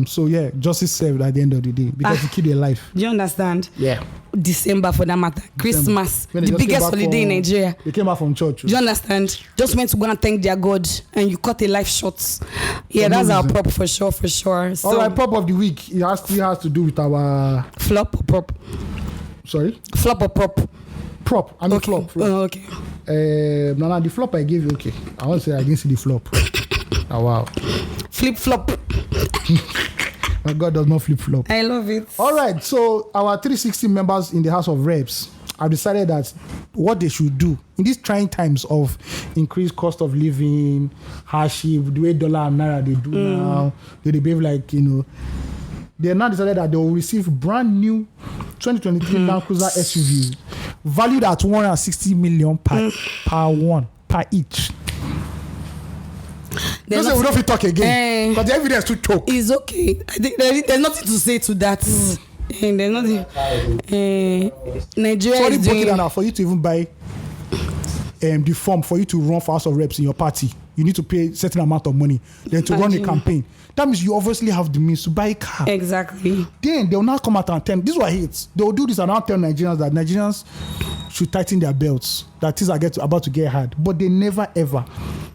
So yeah, justice served at the end of the day because he killed a life. Do you understand? Yeah. December for that matter. Christmas, the biggest holiday in Nigeria. They came back from church. Do you understand? Just went to go and thank their God, and you cut a life short. Yeah, that's our prop for sure. So, all right, prop of the week. It has to do with our flop or prop. Sorry. Flop or prop. Prop. I mean flop. Oh, okay. No, the flop I gave you. Okay, I want to say I didn't see the flop. Oh wow. Flip flop. My God does not flip flop. I love it. All right, so our 360 members in the House of Reps have decided that what they should do in these trying times of increased cost of living, hardship, the way dollar and naira they do now, they behave like, they now decided that they will receive brand new 2023 Land Cruiser SUV valued at 160 million per each. Don't say we don't fit talk again, but the evidence to talk. It's okay. I think there's nothing to say to that. And there's nothing. Nigeria is doing. For you to even buy the form for you to run for House of Reps in your party, you need to pay a certain amount of money. Then to run a campaign, that means you obviously have the means to buy a car. Exactly. Then they'll now come out and tell. This is what I hate. They'll do this and now tell Nigerians that Nigerians should tighten their belts. That things are about to get hard, but they never ever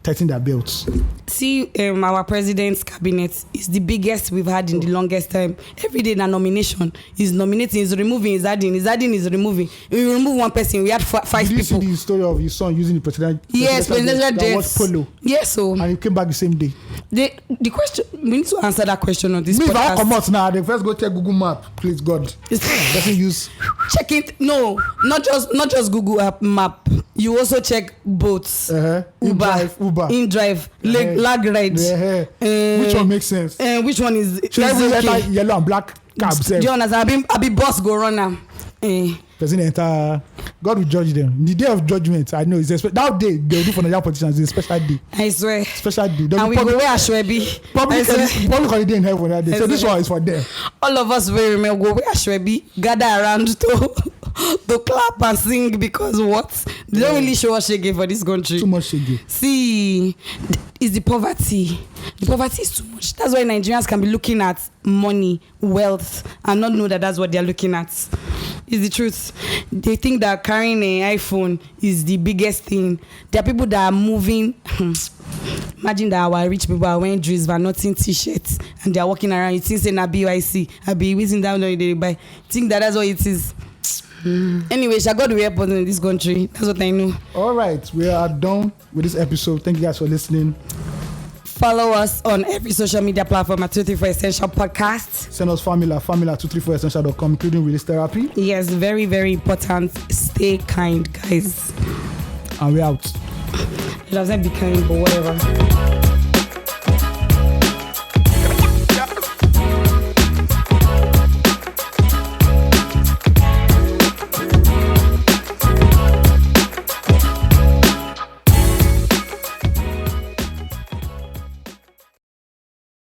tighten their belts. See, our president's cabinet is the biggest we've had in the longest time. Every day, the nomination is nominating, is removing, is adding, is removing. We remove one person, we had five people. Did you see the story of his son using the president? Yes, presidential that was polo. Yes, so and he came back the same day. The question, we need to answer that question on this podcast. If I come out now, they first go check Google Map, please God. Doesn't use. Check it. No, not just Google Map. You also check boats, Uber, InDrive, lag ride. Which one makes sense? Which one is yellow and black cab? Do you understand? I be boss go runner. President, God will judge them. The day of judgment, I know it's that day they'll do for Nigerian politicians. It's a special day. I swear. Special day. And we go wear Ashwebi. Public holiday in heaven that day. So this one is for them. All of us will remember go wear Ashwebi, gather around to clap and sing because what? They don't really show us shege for this country. Too much shege. See, it's the poverty. The poverty is too much. That's why Nigerians can be looking at money, wealth, and not know that that's what they're looking at. It's the truth. They think that carrying an iPhone is the biggest thing. There are people that are moving. Imagine that our rich people are wearing Dries Van Noten t-shirts and they are walking around. You think saying a BYC, I be whizzing down on the buy. Think that's what it is. Anyway, I got to be airport in this country. That's what I know. All right, we are done with this episode. Thank you guys for listening. Follow us on every social media platform at 234 Essential Podcast. Send us family at 234essential.com, including release therapy. Yes, very, very important. Stay kind, guys. And we're out. It doesn't be kind, but whatever.